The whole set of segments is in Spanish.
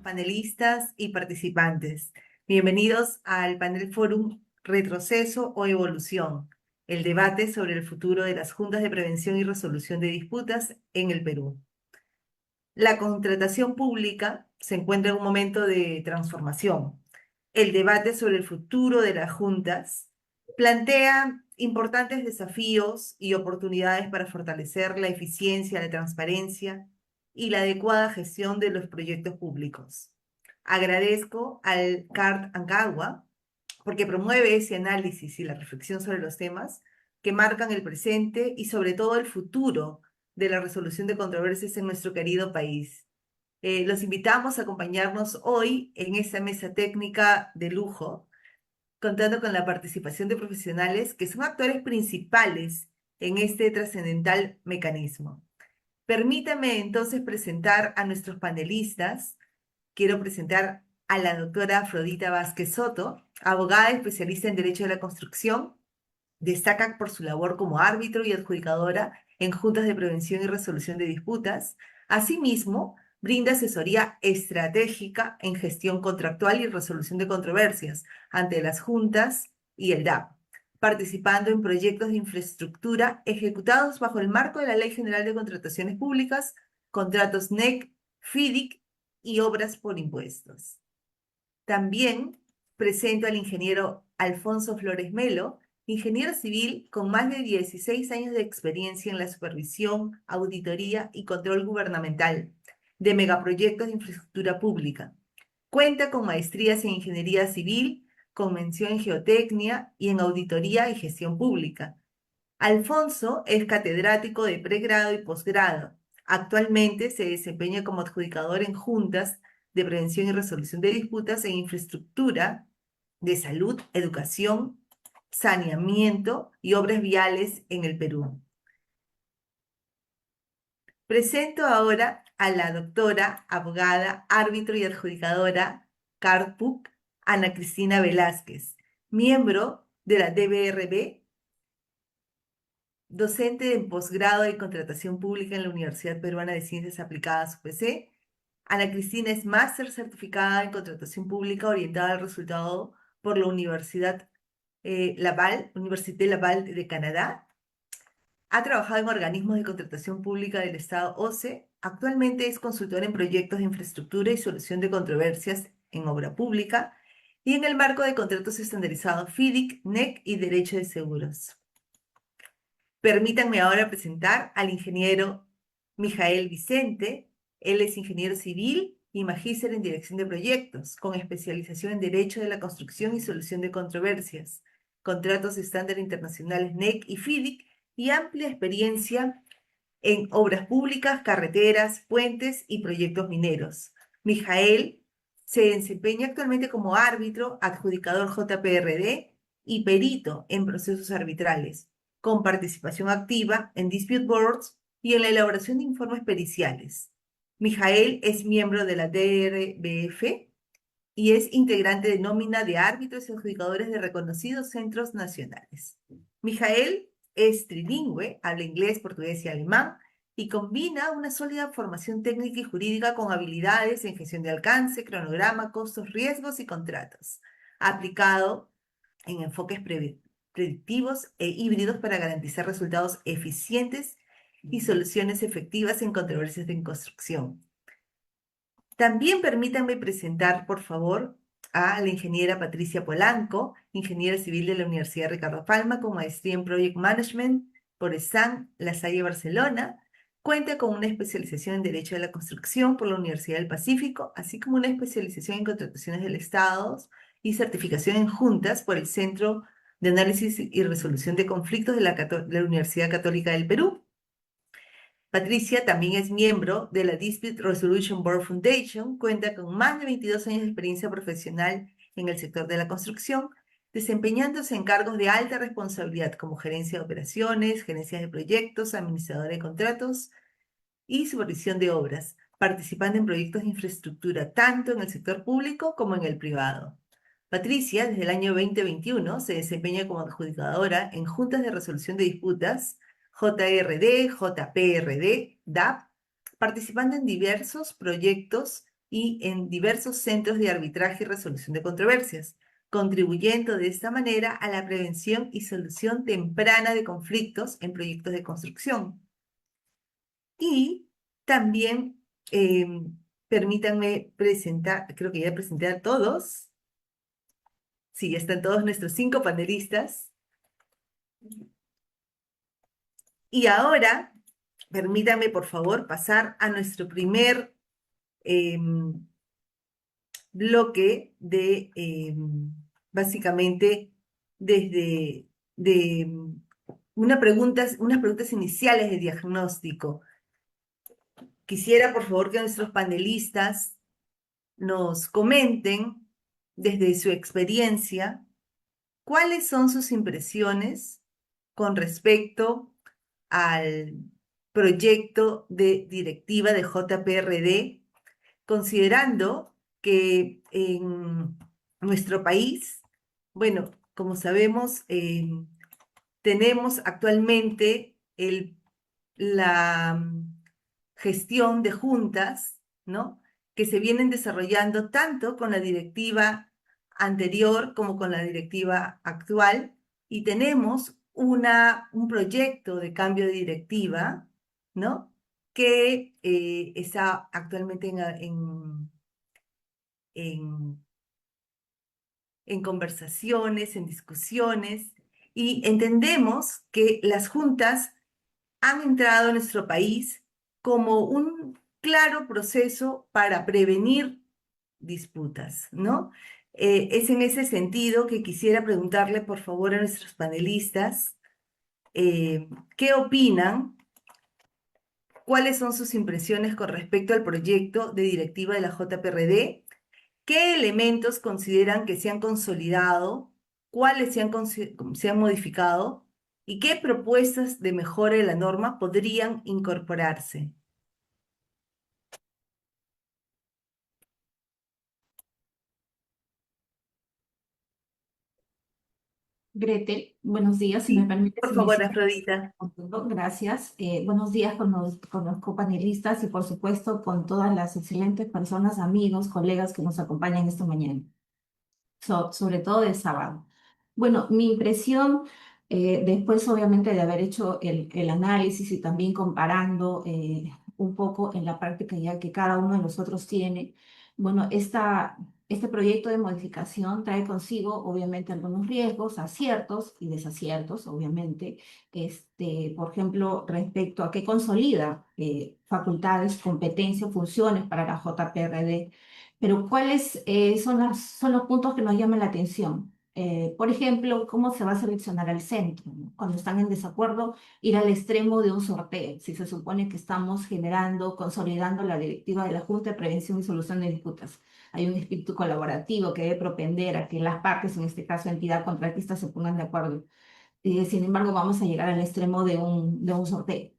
panelistas y participantes. Bienvenidos al panel Fórum Retroceso o Evolución, el debate sobre el futuro de las juntas de prevención y resolución de disputas en el Perú. La contratación pública se encuentra en un momento de transformación. El debate sobre el futuro de las juntas plantea importantes desafíos y oportunidades para fortalecer la eficiencia, la transparencia y la adecuada gestión de los proyectos públicos. Agradezco al CART Ancagua porque promueve ese análisis y la reflexión sobre los temas que marcan el presente y sobre todo el futuro de la resolución de controversias en nuestro querido país. Los invitamos a acompañarnos hoy en esta mesa técnica de lujo, contando con la participación de profesionales que son actores principales en este trascendental mecanismo. Permítame entonces presentar a nuestros panelistas. Quiero presentar a la doctora Afrodita Vázquez Soto, abogada especialista en Derecho de la Construcción. Destaca por su labor como árbitro y adjudicadora en juntas de prevención y resolución de disputas. Asimismo, brinda asesoría estratégica en gestión contractual y resolución de controversias ante las juntas y el DAP, participando en proyectos de infraestructura ejecutados bajo el marco de la Ley General de Contrataciones Públicas, contratos NEC, FIDIC y obras por impuestos. También presento al ingeniero Alfonso Flores Melo, ingeniero civil con más de 16 años de experiencia en la supervisión, auditoría y control gubernamental de megaproyectos de infraestructura pública. Cuenta con maestrías en ingeniería civil, con mención en geotecnia y en auditoría y gestión pública. Alfonso es catedrático de pregrado y posgrado. Actualmente se desempeña como adjudicador en juntas de prevención y resolución de disputas en infraestructura de salud, educación, saneamiento y obras viales en el Perú. Presento ahora a la doctora, abogada, árbitro y adjudicadora CARPUC, Ana Cristina Velázquez, miembro de la DBRB, docente en posgrado en contratación pública en la Universidad Peruana de Ciencias Aplicadas, UPC. Ana Cristina es máster certificada en contratación pública orientada al resultado por la Universidad Laval, Université Laval de Canadá. Ha trabajado en organismos de contratación pública del Estado OCE. Actualmente es consultora en proyectos de infraestructura y solución de controversias en obra pública y en el marco de contratos estandarizados FIDIC, NEC y Derecho de Seguros. Permítanme ahora presentar al ingeniero Mijael Vicente. Él es ingeniero civil y magíster en dirección de proyectos, con especialización en Derecho de la Construcción y Solución de Controversias, contratos estándar internacionales NEC y FIDIC, y amplia experiencia en obras públicas, carreteras, puentes y proyectos mineros. Mijael se desempeña actualmente como árbitro, adjudicador JPRD y perito en procesos arbitrales, con participación activa en dispute boards y en la elaboración de informes periciales. Mijael es miembro de la DRBF y es integrante de nómina de árbitros y adjudicadores de reconocidos centros nacionales. Mijael es trilingüe, habla inglés, portugués y alemán, y combina una sólida formación técnica y jurídica con habilidades en gestión de alcance, cronograma, costos, riesgos y contratos, aplicado en enfoques predictivos e híbridos para garantizar resultados eficientes y soluciones efectivas en controversias de construcción. También permítanme presentar, por favor, a la ingeniera Patricia Polanco, ingeniera civil de la Universidad Ricardo Palma, con maestría en Project Management por ESAN La Salle Barcelona. Cuenta con una especialización en Derecho de la Construcción por la Universidad del Pacífico, así como una especialización en Contrataciones del Estado y certificación en Juntas por el Centro de Análisis y Resolución de Conflictos de la Universidad Católica del Perú. Patricia también es miembro de la Dispute Resolution Board Foundation, cuenta con más de 22 años de experiencia profesional en el sector de la construcción, desempeñándose en cargos de alta responsabilidad como gerencia de operaciones, gerencia de proyectos, administradora de contratos y supervisión de obras, participando en proyectos de infraestructura tanto en el sector público como en el privado. Patricia, desde el año 2021, se desempeña como adjudicadora en juntas de resolución de disputas, JRD, JPRD, DAP, participando en diversos proyectos y en diversos centros de arbitraje y resolución de controversias, contribuyendo de esta manera a la prevención y solución temprana de conflictos en proyectos de construcción. Y también, permítanme presentar, creo que ya presenté a todos. Sí, ya están todos nuestros 5 panelistas. Y ahora, permítanme, por favor, pasar a nuestro primer em, bloque de, básicamente, desde unas preguntas iniciales de diagnóstico. Quisiera, por favor, que nuestros panelistas nos comenten desde su experiencia cuáles son sus impresiones con respecto al proyecto de directiva de JPRD, considerando que en nuestro país, bueno, como sabemos, tenemos actualmente la gestión de juntas, ¿no? Que se vienen desarrollando tanto con la directiva anterior como con la directiva actual, y tenemos un proyecto de cambio de directiva, ¿no? Que está actualmente en en conversaciones, en discusiones, y entendemos que las juntas han entrado en nuestro país como un claro proceso para prevenir disputas, ¿no? Es en ese sentido que quisiera preguntarle, por favor, a nuestros panelistas, ¿qué opinan? ¿Cuáles son sus impresiones con respecto al proyecto de directiva de la JPRD? ¿Qué elementos consideran que se han consolidado? ¿Cuáles se han modificado? ¿Y qué propuestas de mejora de la norma podrían incorporarse? Gretel, buenos días. Si me Sí, permites por favor, iniciar Afrodita. contigo, gracias. Buenos días con los copanelistas y por supuesto con todas las excelentes personas, amigos, colegas que nos acompañan esta mañana, sobre todo de sábado. Bueno, mi impresión, después obviamente de haber hecho el análisis y también comparando un poco en la práctica ya que cada uno de nosotros tiene, bueno, este proyecto de modificación trae consigo obviamente algunos riesgos, aciertos y desaciertos, obviamente, por ejemplo, respecto a qué consolida facultades, competencias, funciones para la JPRD, pero ¿cuáles son los puntos que nos llaman la atención? Por ejemplo, ¿cómo se va a seleccionar al centro, ¿no? Cuando están en desacuerdo, ir al extremo de un sorteo, si se supone que estamos generando, consolidando la directiva de la Junta de Prevención y Solución de Disputas. Hay un espíritu colaborativo que debe propender a que las partes, en este caso entidad contratista, se pongan de acuerdo. Sin embargo, vamos a llegar al extremo de un sorteo.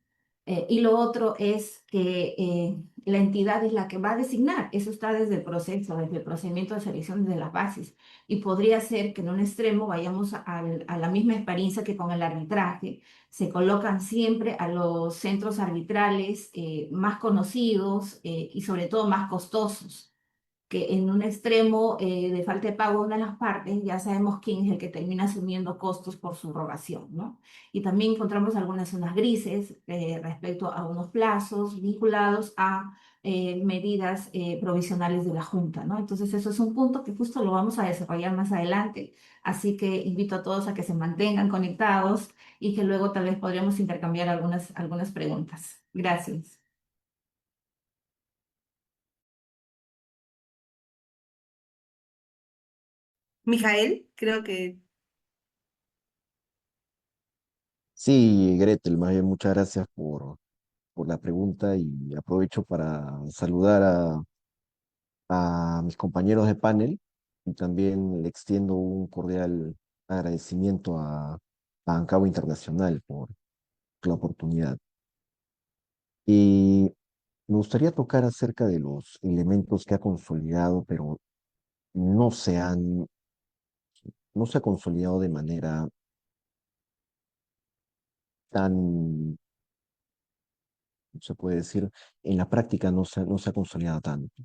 Y lo otro es que la entidad es la que va a designar. Eso está desde el proceso, desde el procedimiento de selección de las bases. Y podría ser que en un extremo vayamos a la misma experiencia que con el arbitraje. Se colocan siempre a los centros arbitrales más conocidos y sobre todo más costosos, que en un extremo de falta de pago de una de las partes, ya sabemos quién es el que termina asumiendo costos por subrogación, ¿no? Y también encontramos algunas zonas grises respecto a unos plazos vinculados a medidas provisionales de la Junta, ¿no? Entonces, eso es un punto que justo lo vamos a desarrollar más adelante, así que invito a todos a que se mantengan conectados y que luego tal vez podríamos intercambiar algunas preguntas. Gracias. Mijael, creo que Sí, Gretel, más bien muchas gracias por la pregunta y aprovecho para saludar a mis compañeros de panel y también le extiendo un cordial agradecimiento a Ancagua Internacional por la oportunidad. Y me gustaría tocar acerca de los elementos que ha consolidado, pero no se han, no se ha consolidado de manera tan, se puede decir, en la práctica no se ha consolidado tanto.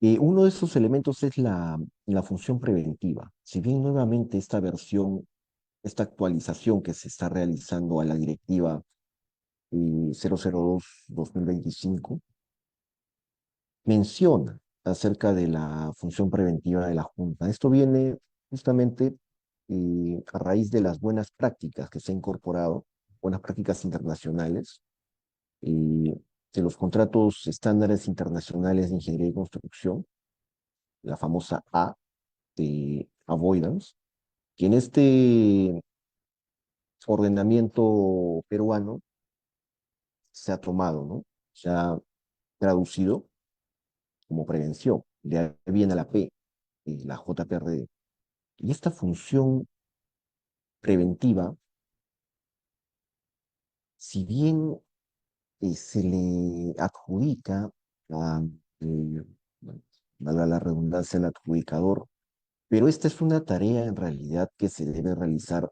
Uno de esos elementos es la función preventiva. Si bien nuevamente esta versión, esta actualización que se está realizando a la directiva 002-2025 menciona acerca de la función preventiva de la Junta. Esto viene justamente a raíz de las buenas prácticas que se han incorporado, buenas prácticas internacionales, eh, de los contratos estándares internacionales de ingeniería y construcción, la famosa A de Avoidance, que en este ordenamiento peruano se ha tomado, ¿no? Se ha traducido como prevención. De ahí viene la P, la JPRD. Y esta función preventiva, si bien se le adjudica a, bueno, valga la redundancia, al adjudicador, pero esta es una tarea en realidad que se debe realizar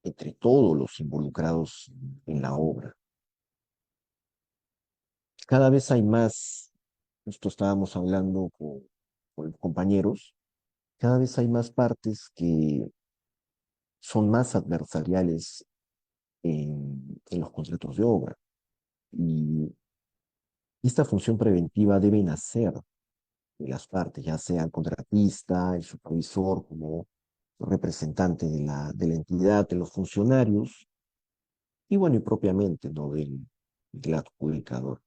entre todos los involucrados en la obra. Cada vez hay más, esto estábamos hablando con los compañeros, cada vez hay más partes que son más adversariales en los contratos de obra. Y esta función preventiva debe nacer de las partes, ya sea el contratista, el supervisor, como representante de la entidad, de los funcionarios, y bueno, y propiamente, ¿no? Del adjudicador.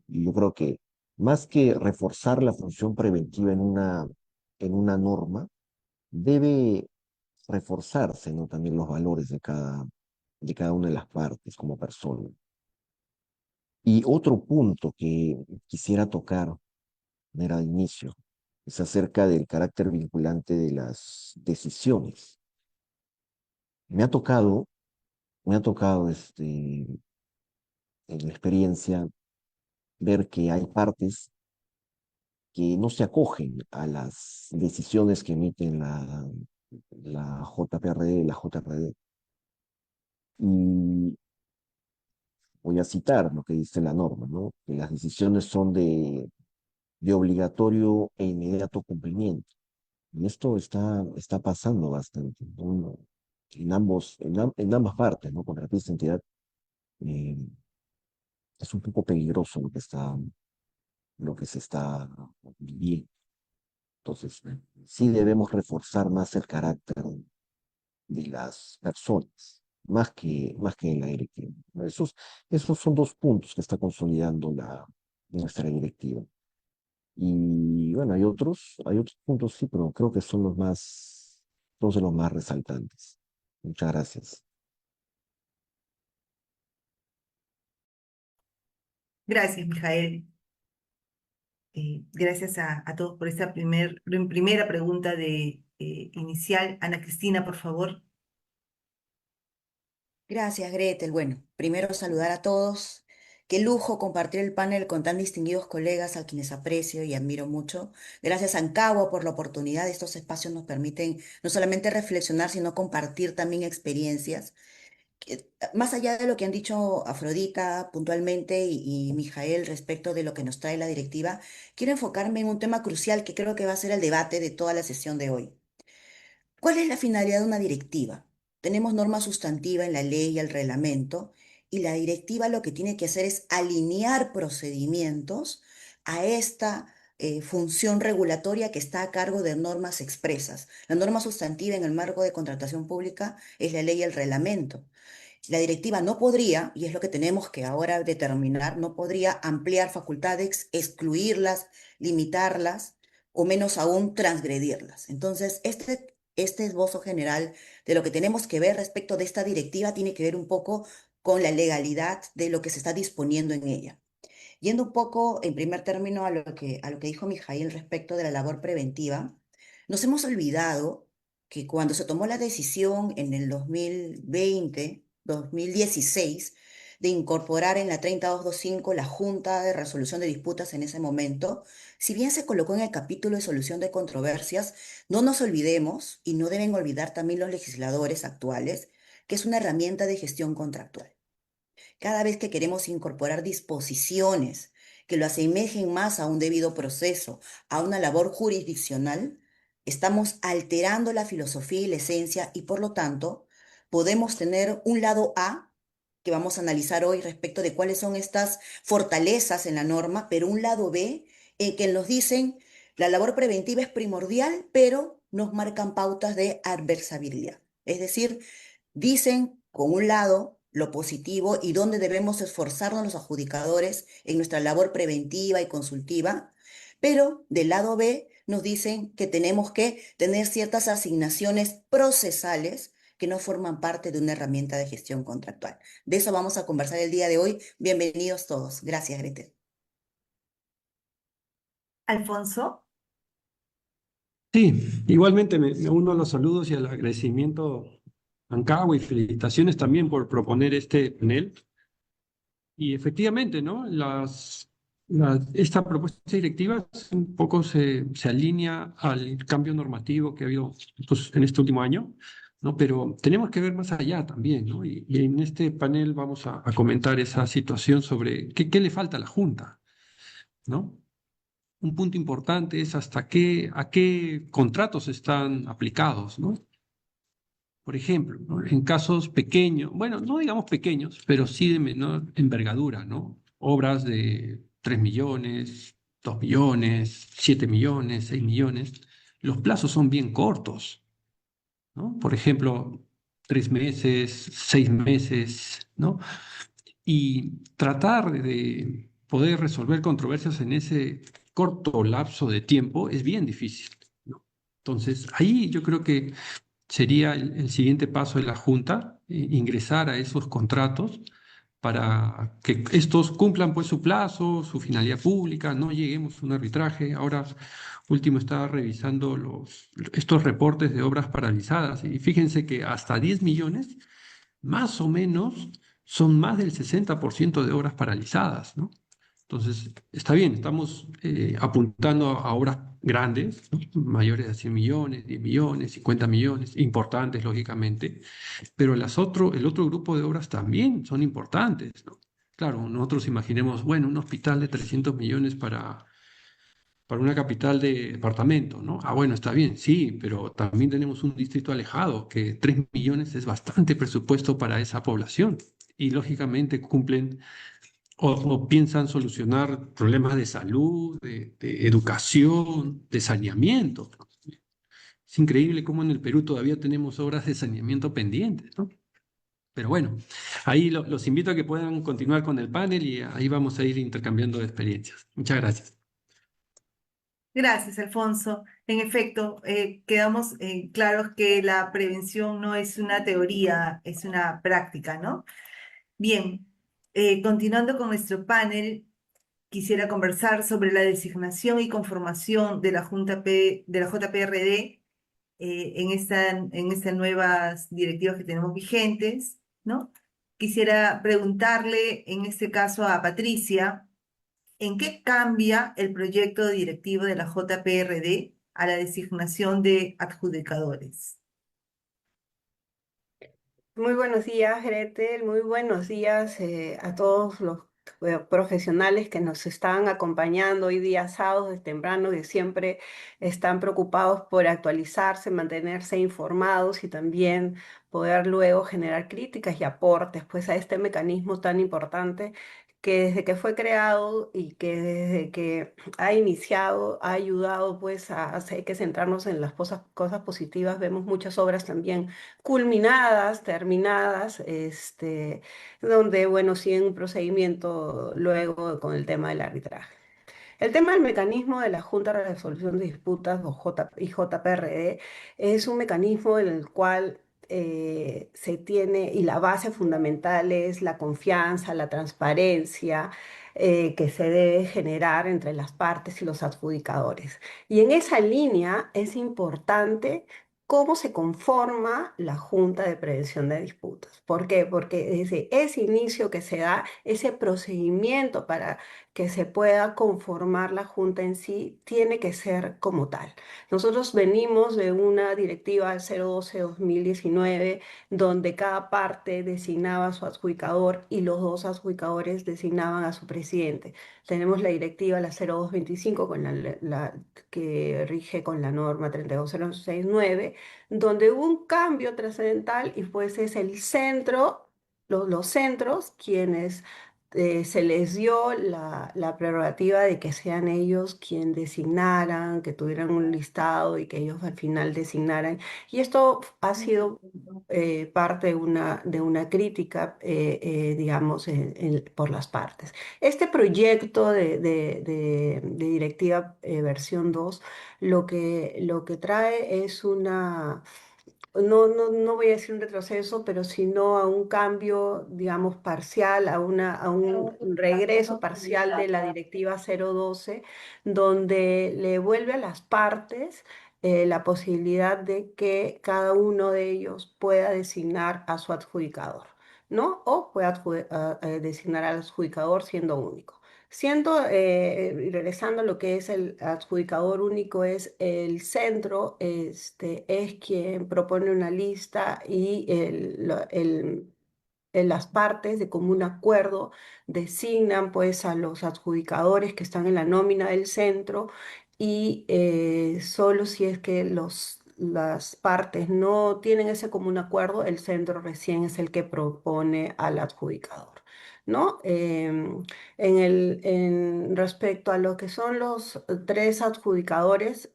Y yo creo que más que reforzar la función preventiva en una norma, debe reforzarse, ¿no? También los valores de cada una de las partes como persona. Y otro punto que quisiera tocar, era de inicio, es acerca del carácter vinculante de las decisiones. Me ha tocado, en la experiencia ver que hay partes que no se acogen a las decisiones que emiten la JPRD y la JRD. Y voy a citar lo que dice la norma, ¿no? Que las decisiones son de obligatorio e inmediato cumplimiento. Y esto está pasando bastante, ¿no? En ambas partes, ¿no? Contratista, entidad, eh, es un poco peligroso lo que se está viviendo. Entonces, sí debemos reforzar más el carácter de las personas, más que la directiva. Esos son dos puntos que está consolidando nuestra directiva. Y bueno, hay otros puntos, sí, pero creo que son dos de los más resaltantes. Muchas gracias. Gracias, Mijael. Gracias a todos por esta primera pregunta inicial. Ana Cristina, por favor. Gracias, Gretel. Bueno, primero saludar a todos. Qué lujo compartir el panel con tan distinguidos colegas a quienes aprecio y admiro mucho. Gracias a Ancagua por la oportunidad. Estos espacios nos permiten no solamente reflexionar, sino compartir también experiencias. Más allá de lo que han dicho Afrodita puntualmente y Mijael respecto de lo que nos trae la directiva, quiero enfocarme en un tema crucial que creo que va a ser el debate de toda la sesión de hoy. ¿Cuál es la finalidad de una directiva? Tenemos norma sustantiva en la ley y el reglamento, y la directiva lo que tiene que hacer es alinear procedimientos a esta función regulatoria que está a cargo de normas expresas. La norma sustantiva en el marco de contratación pública es la ley y el reglamento. La directiva no podría, y es lo que tenemos que ahora determinar, no podría ampliar facultades, excluirlas, limitarlas o menos aún transgredirlas. Entonces, este esbozo general de lo que tenemos que ver respecto de esta directiva tiene que ver un poco con la legalidad de lo que se está disponiendo en ella. Yendo un poco en primer término a lo que dijo Mijail respecto de la labor preventiva, nos hemos olvidado que cuando se tomó la decisión en el 2020, 2016, de incorporar en la 30225 la Junta de Resolución de Disputas en ese momento, si bien se colocó en el capítulo de solución de controversias, no nos olvidemos, y no deben olvidar también los legisladores actuales, que es una herramienta de gestión contractual. Cada vez que queremos incorporar disposiciones que lo asemejen más a un debido proceso, a una labor jurisdiccional, estamos alterando la filosofía y la esencia y por lo tanto podemos tener un lado A que vamos a analizar hoy respecto de cuáles son estas fortalezas en la norma, pero un lado B que nos dicen la labor preventiva es primordial, pero nos marcan pautas de adversabilidad. Es decir, dicen con un lado lo positivo y dónde debemos esforzarnos los adjudicadores en nuestra labor preventiva y consultiva, pero del lado B nos dicen que tenemos que tener ciertas asignaciones procesales que no forman parte de una herramienta de gestión contractual. De eso vamos a conversar el día de hoy. Bienvenidos todos. Gracias, Gretel. Alfonso, Sí, igualmente me uno a los saludos y al agradecimiento a Ancagua y felicitaciones también por proponer este panel. Y efectivamente, ¿no? Esta propuesta directiva un poco se alinea al cambio normativo que ha habido pues, en este último año, ¿no? Pero tenemos que ver más allá también, ¿no? Y en este panel vamos a comentar esa situación sobre qué le falta a la Junta, ¿no? Un punto importante es a qué contratos están aplicados, ¿no? Por ejemplo, ¿no? En casos pequeños, bueno, no digamos pequeños, pero sí de menor envergadura, ¿no? Obras de 3 millones, 2 millones, 7 millones, 6 millones, los plazos son bien cortos, ¿no? Por ejemplo, 3 meses, 6 meses, ¿no? Y tratar de poder resolver controversias en ese corto lapso de tiempo es bien difícil, ¿no? Entonces, ahí yo creo que sería el siguiente paso de la Junta, ingresar a esos contratos para que estos cumplan pues su plazo, su finalidad pública, no lleguemos a un arbitraje. Ahora último estaba revisando estos reportes de obras paralizadas y fíjense que hasta 10 millones más o menos son más del 60% de obras paralizadas, ¿no? Entonces, está bien, estamos apuntando a obras grandes, ¿no? Mayores de 100 millones, 10 millones, 50 millones, importantes, lógicamente, pero el otro grupo de obras también son importantes, ¿no? Claro, nosotros imaginemos, bueno, un hospital de 300 millones para una capital de departamento, ¿no? Ah, bueno, está bien, sí, pero también tenemos un distrito alejado, que 3 millones es bastante presupuesto para esa población. Y lógicamente cumplen o piensan solucionar problemas de salud, de educación, de saneamiento. Es increíble cómo en el Perú todavía tenemos obras de saneamiento pendientes, ¿no? Pero bueno, ahí los invito a que puedan continuar con el panel y ahí vamos a ir intercambiando experiencias. Muchas gracias. gracias, Alfonso. En efecto, quedamos claros que la prevención no es una teoría, es una práctica, ¿no? Bien, continuando con nuestro panel, quisiera conversar sobre la designación y conformación de la de la JPRD en estas nuevas directivas que tenemos vigentes, ¿no? Quisiera preguntarle en este caso a Patricia, ¿en qué cambia el proyecto directivo de la JPRD a la designación de adjudicadores? Muy buenos días, Gretel. Muy buenos días a todos los profesionales que nos están acompañando hoy día sábados de temprano, que siempre están preocupados por actualizarse, mantenerse informados y también poder luego generar críticas y aportes pues, a este mecanismo tan importante que desde que fue creado y que desde que ha iniciado ha ayudado pues a hacer que centrarnos en las cosas positivas. Vemos muchas obras también culminadas, terminadas, donde, bueno, siguen un procedimiento luego con el tema del arbitraje. El tema del mecanismo de la Junta de Resolución de Disputas o y JPRD es un mecanismo en el cual se tiene, y la base fundamental es la confianza, la transparencia que se debe generar entre las partes y los adjudicadores. Y en esa línea es importante cómo se conforma la Junta de Prevención de Disputas. ¿Por qué? Porque desde ese inicio que se da, ese procedimiento para que se pueda conformar la Junta en sí, tiene que ser como tal. Nosotros venimos de una directiva 012-2019 donde cada parte designaba a su adjudicador y los dos adjudicadores designaban a su presidente. Tenemos la directiva, la 0225, que rige con la norma 32069, donde hubo un cambio trascendental y pues es el centro, los centros quienes se les dio la prerrogativa de que sean ellos quien designaran, que tuvieran un listado y que ellos al final designaran. Y esto ha sido parte de una crítica, digamos, por las partes. Este proyecto de directiva versión 2 lo que trae es una no voy a decir un retroceso, pero sino a un cambio, digamos, parcial, a un regreso parcial de la directiva 012, donde le vuelve a las partes la posibilidad de que cada uno de ellos pueda designar a su adjudicador, ¿no? O pueda designar al adjudicador siendo único. Y regresando a lo que es el adjudicador único, es el centro, es quien propone una lista y las partes de común acuerdo designan pues a los adjudicadores que están en la nómina del centro y solo si es que las partes no tienen ese común acuerdo, el centro recién es el que propone al adjudicador, ¿no? Respecto a lo que son los tres adjudicadores,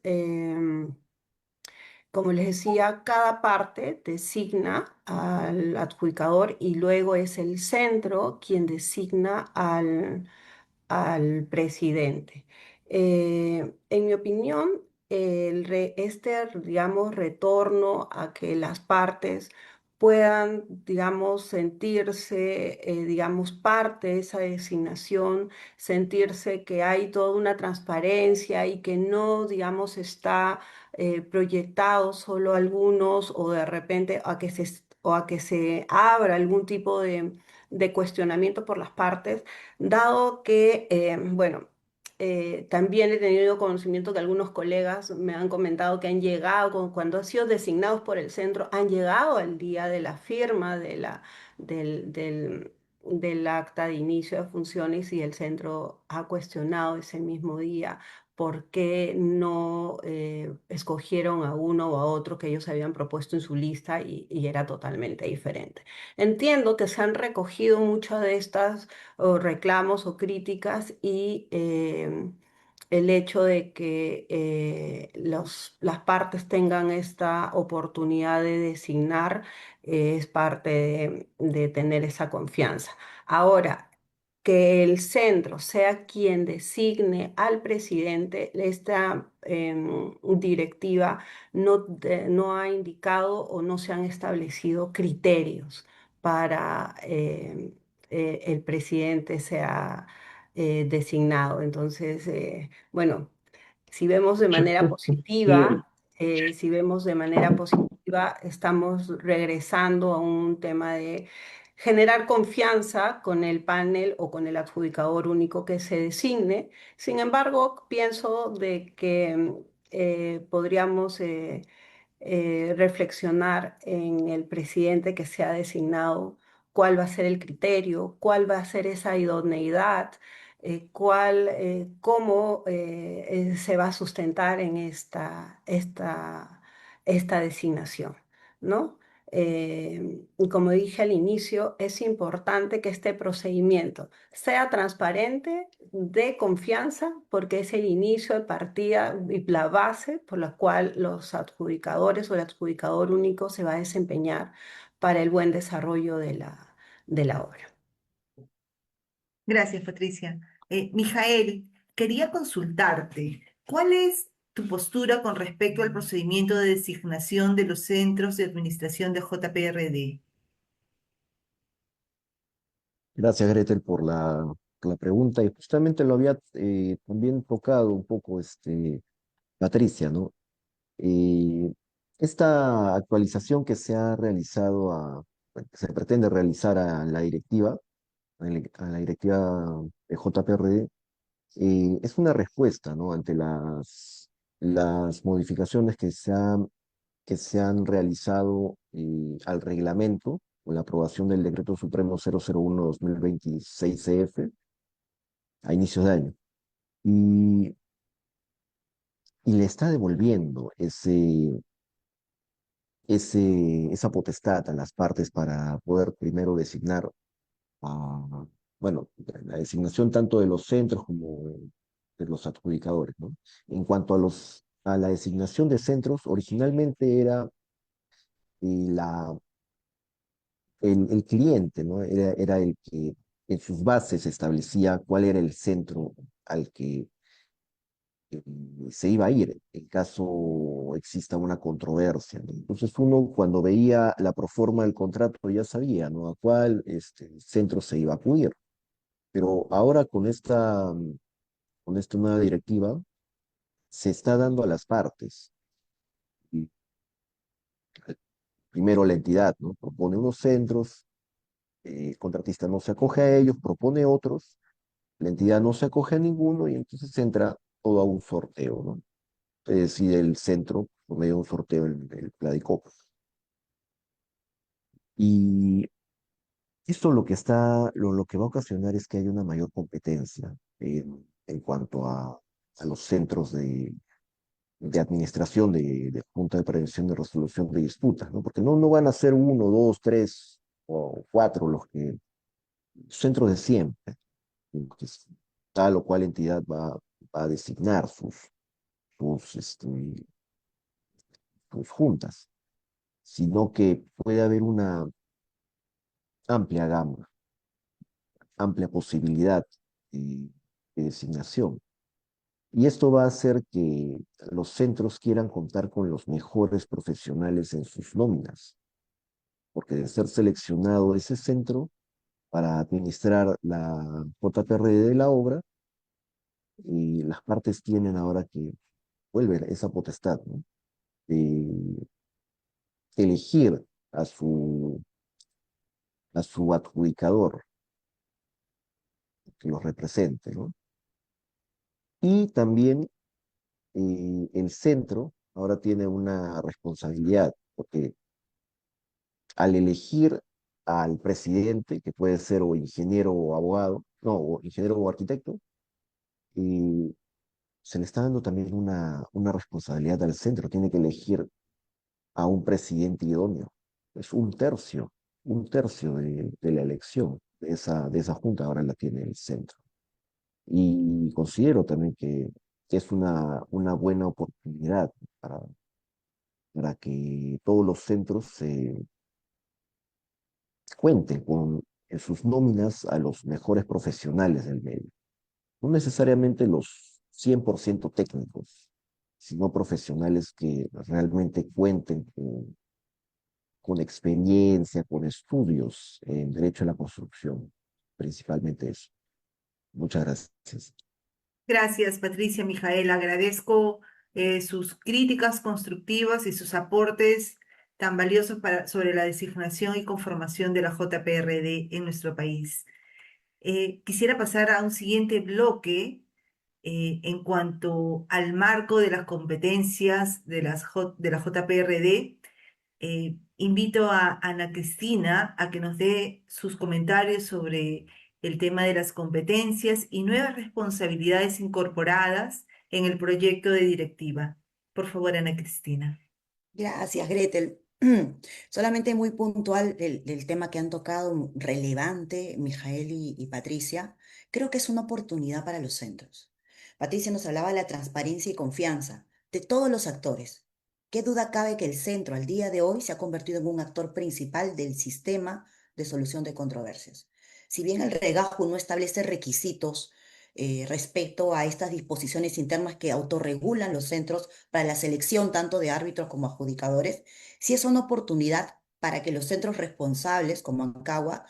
como les decía, cada parte designa al adjudicador y luego es el centro quien designa al presidente. En mi opinión, digamos, retorno a que las partes puedan, digamos, sentirse, digamos, parte de esa designación, sentirse que hay toda una transparencia y que no, digamos, está proyectado solo a algunos o de repente o a que se abra algún tipo de cuestionamiento por las partes, dado que, bueno, también he tenido conocimiento que algunos colegas me han comentado que han llegado, cuando han sido designados por el centro, han llegado al día de la firma del acta de inicio de funciones y el centro ha cuestionado ese mismo día por qué no escogieron a uno o a otro que ellos habían propuesto en su lista y era totalmente diferente. Entiendo que se han recogido muchas de estas o reclamos o críticas y el hecho de que las partes tengan esta oportunidad de designar es parte de tener esa confianza. Ahora, que el centro sea quien designe al presidente, esta directiva no ha indicado o no se han establecido criterios para el presidente sea designado. Entonces, bueno, si vemos de manera Sí, positiva, si vemos de manera positiva, estamos regresando a un tema de generar confianza con el panel o con el adjudicador único que se designe. Sin embargo, pienso de que podríamos reflexionar en el presidente que se ha designado, cuál va a ser el criterio, cuál va a ser esa idoneidad, cómo se va a sustentar en esta designación, ¿no? Y como dije al inicio, es importante que este procedimiento sea transparente, de confianza, porque es el inicio de partida y la base por la cual los adjudicadores o el adjudicador único se va a desempeñar para el buen desarrollo de la obra. Gracias, Patricia. Mijael, quería consultarte, ¿cuál es tu postura con respecto al procedimiento de designación de los centros de administración de JPRD? Gracias, Gretel, por la pregunta. Y justamente lo había también tocado un poco Patricia, ¿no? Eh, Esta actualización que se ha realizado bueno, que se pretende realizar a la directiva, a la directiva de JPRD, es una respuesta, ¿no? Ante las modificaciones que se han realizado al reglamento con la aprobación del Decreto Supremo 001-2026 CF a inicios de año. Y, y le está devolviendo esa potestad a las partes para poder primero designar, bueno, la designación tanto de los centros como de los adjudicadores, ¿no? En cuanto a la designación de centros, originalmente era la el cliente, ¿no? Era el que en sus bases establecía cuál era el centro al que eh, se iba a ir en caso exista una controversia, ¿no? Entonces uno cuando veía la proforma del contrato ya sabía, ¿no? A cuál centro se iba a acudir. Pero ahora con esta nueva directiva se está dando a las partes. Y, primero la entidad, ¿no? Propone unos centros, el contratista no se acoge a ellos, propone otros. La entidad no se acoge a ninguno y entonces entra todo a un sorteo, ¿no? Se decide el centro por medio de un sorteo el Pladicopa. Y esto lo que va a ocasionar es que haya una mayor competencia en cuanto a los centros de administración de Junta de Prevención y Resolución de Disputas, ¿no? Porque no van a ser uno, dos, tres o cuatro centros de siempre, que tal o cual entidad va a designar sus, este, sus juntas, sino que puede haber una amplia gama, amplia posibilidad de designación. Y esto va a hacer que los centros quieran contar con los mejores profesionales en sus nóminas, porque de ser seleccionado ese centro para administrar la JPRD de la obra, y las partes tienen ahora que vuelven esa potestad, ¿no? De elegir a su adjudicador que los represente, ¿no? Y también el centro ahora tiene una responsabilidad, porque al elegir al presidente, que puede ser o ingeniero o abogado, no, o ingeniero o arquitecto, y se le está dando también una responsabilidad al centro, tiene que elegir a un presidente idóneo. Es un tercio de la elección de esa junta ahora la tiene el centro. Y considero también que es una buena oportunidad para, para que todos los centros cuenten con en sus nóminas a los mejores profesionales del medio. No necesariamente los 100% técnicos, sino profesionales que realmente cuenten con experiencia, con estudios en derecho a la construcción, principalmente eso. Muchas gracias. Gracias, Patricia, Mijael. Agradezco sus críticas constructivas y sus aportes tan valiosos sobre la designación y conformación de la JPRD en nuestro país. Quisiera pasar a un siguiente bloque en cuanto al marco de las competencias de la JPRD. Invito a Ana Cristina a que nos dé sus comentarios sobre el tema de las competencias y nuevas responsabilidades incorporadas en el proyecto de directiva. Por favor, Ana Cristina. Gracias, Gretel. Solamente muy puntual del tema que han tocado, relevante, Mijael y Patricia. Creo que es una oportunidad para los centros. Patricia nos hablaba de la transparencia y confianza de todos los actores. ¿Qué duda cabe que el centro al día de hoy se ha convertido en un actor principal del sistema de solución de controversias? Si bien el regajo no establece requisitos respecto a estas disposiciones internas que autorregulan los centros para la selección tanto de árbitros como adjudicadores, sí es una oportunidad para que los centros responsables, como Ancagua,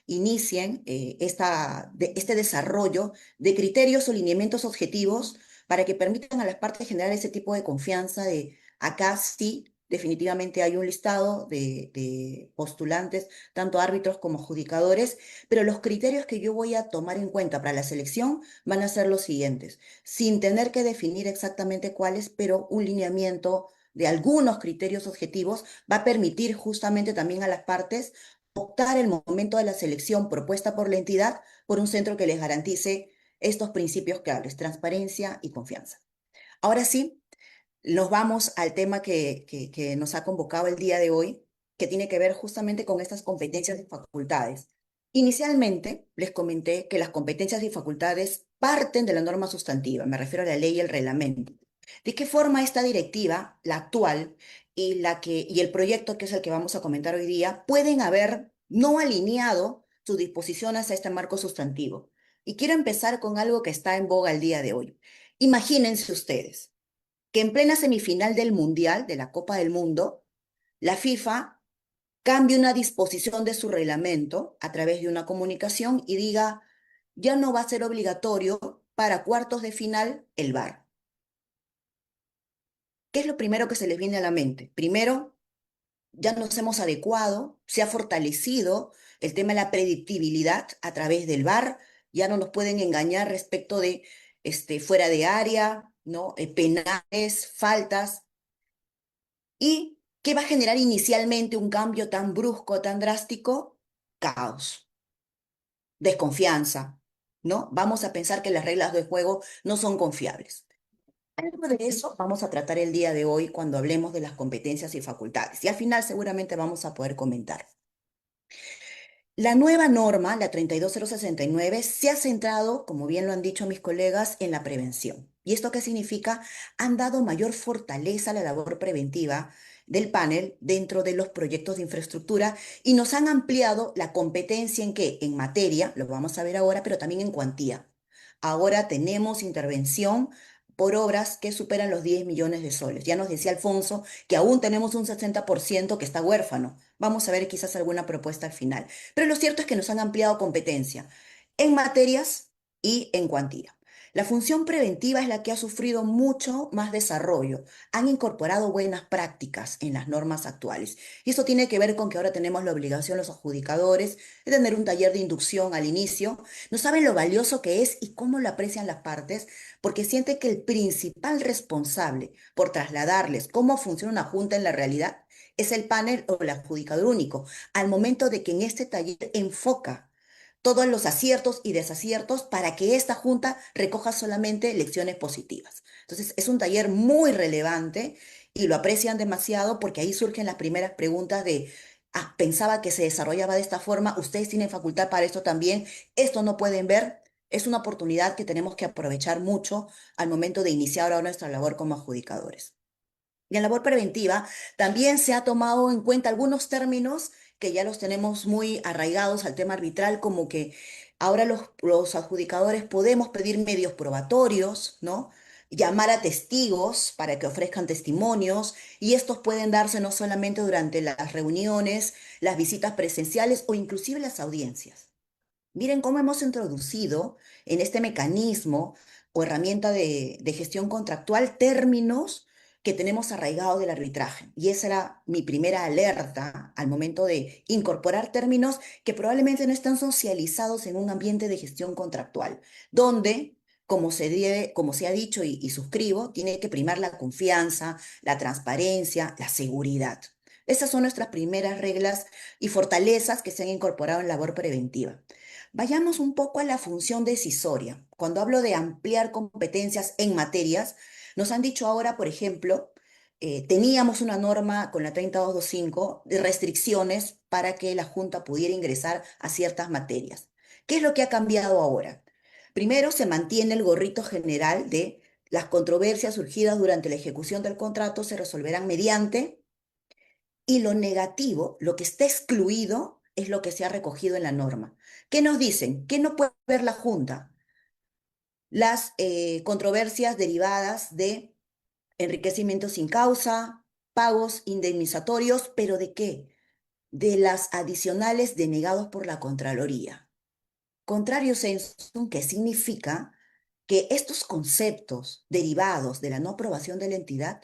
inicien este desarrollo de criterios o lineamientos objetivos para que permitan a las partes generar ese tipo de confianza de acá sí definitivamente hay un listado de postulantes, tanto árbitros como adjudicadores, pero los criterios que yo voy a tomar en cuenta para la selección van a ser los siguientes, sin tener que definir exactamente cuáles, pero un lineamiento de algunos criterios objetivos va a permitir justamente también a las partes optar el momento de la selección propuesta por la entidad por un centro que les garantice estos principios claves, transparencia y confianza. Ahora sí, nos vamos al tema que nos ha convocado el día de hoy, que tiene que ver justamente con estas competencias y facultades. Inicialmente les comenté que las competencias y facultades parten de la norma sustantiva, me refiero a la ley y el reglamento. ¿De qué forma esta directiva, la actual, y el proyecto que es el que vamos a comentar hoy día, pueden haber no alineado sus disposiciones a este marco sustantivo? Y quiero empezar con algo que está en boga el día de hoy. Imagínense ustedes que en plena semifinal del Mundial, de la Copa del Mundo, la FIFA cambie una disposición de su reglamento a través de una comunicación y diga, ya no va a ser obligatorio para cuartos de final el VAR. ¿Qué es lo primero que se les viene a la mente? Primero, ya nos hemos adecuado, se ha fortalecido el tema de la predictibilidad a través del VAR, ya no nos pueden engañar respecto de fuera de área, ¿no? Penales, faltas. ¿Y qué va a generar inicialmente un cambio tan brusco, tan drástico? Caos, desconfianza, ¿no? Vamos a pensar que las reglas del juego no son confiables. Algo de eso vamos a tratar el día de hoy cuando hablemos de las competencias y facultades. Y al final seguramente vamos a poder comentar. La nueva norma, la 32069, se ha centrado, como bien lo han dicho mis colegas, en la prevención. ¿Y esto qué significa? Han dado mayor fortaleza a la labor preventiva del panel dentro de los proyectos de infraestructura y nos han ampliado la competencia en qué? En materia, lo vamos a ver ahora, pero también en cuantía. Ahora tenemos intervención por obras que superan los 10 millones de soles. Ya nos decía Alfonso que aún tenemos un 60% que está huérfano. Vamos a ver quizás alguna propuesta al final. Pero lo cierto es que nos han ampliado competencia en materias y en cuantía. La función preventiva es la que ha sufrido mucho más desarrollo. Han incorporado buenas prácticas en las normas actuales. Y eso tiene que ver con que ahora tenemos la obligación los adjudicadores de tener un taller de inducción al inicio. No saben lo valioso que es y cómo lo aprecian las partes, porque sienten que el principal responsable por trasladarles cómo funciona una junta en la realidad es el panel o el adjudicador único, al momento de que en este taller enfoca todos los aciertos y desaciertos para que esta junta recoja solamente lecciones positivas. Entonces, es un taller muy relevante y lo aprecian demasiado porque ahí surgen las primeras preguntas de, pensaba que se desarrollaba de esta forma, ustedes tienen facultad para esto también, esto no pueden ver. Es una oportunidad que tenemos que aprovechar mucho al momento de iniciar ahora nuestra labor como adjudicadores. Y en labor preventiva también se ha tomado en cuenta algunos términos que ya los tenemos muy arraigados al tema arbitral, como que ahora los adjudicadores podemos pedir medios probatorios, ¿no? Llamar a testigos para que ofrezcan testimonios, y estos pueden darse no solamente durante las reuniones, las visitas presenciales o inclusive las audiencias. Miren cómo hemos introducido en este mecanismo o herramienta de gestión contractual términos que tenemos arraigados del arbitraje. Y esa era mi primera alerta al momento de incorporar términos que probablemente no están socializados en un ambiente de gestión contractual, donde, como se ha dicho y suscribo, tiene que primar la confianza, la transparencia, la seguridad. Esas son nuestras primeras reglas y fortalezas que se han incorporado en labor preventiva. Vayamos un poco a la función decisoria. Cuando hablo de ampliar competencias en materias, nos han dicho ahora, por ejemplo, teníamos una norma con la 30225 de restricciones para que la Junta pudiera ingresar a ciertas materias. ¿Qué es lo que ha cambiado ahora? Primero, se mantiene el gorrito general de las controversias surgidas durante la ejecución del contrato se resolverán mediante, y lo negativo, lo que está excluido, es lo que se ha recogido en la norma. ¿Qué nos dicen? ¿Qué no puede ver la Junta? Las controversias derivadas de enriquecimiento sin causa, pagos indemnizatorios, ¿pero de qué? De las adicionales denegados por la Contraloría. Contrario sensum, que significa que estos conceptos derivados de la no aprobación de la entidad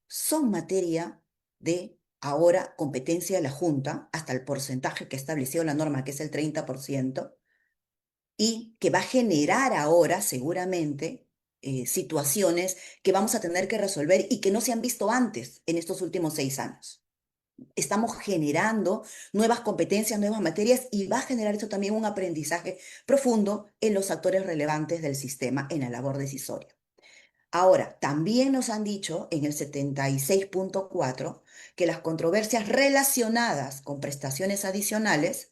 son materia de ahora competencia de la Junta hasta el porcentaje que ha establecido la norma, que es el 30%, y que va a generar ahora seguramente situaciones que vamos a tener que resolver y que no se han visto antes en estos últimos 6 años. Estamos generando nuevas competencias, nuevas materias y va a generar eso también un aprendizaje profundo en los actores relevantes del sistema en la labor decisoria. Ahora, también nos han dicho en el 76.4 que las controversias relacionadas con prestaciones adicionales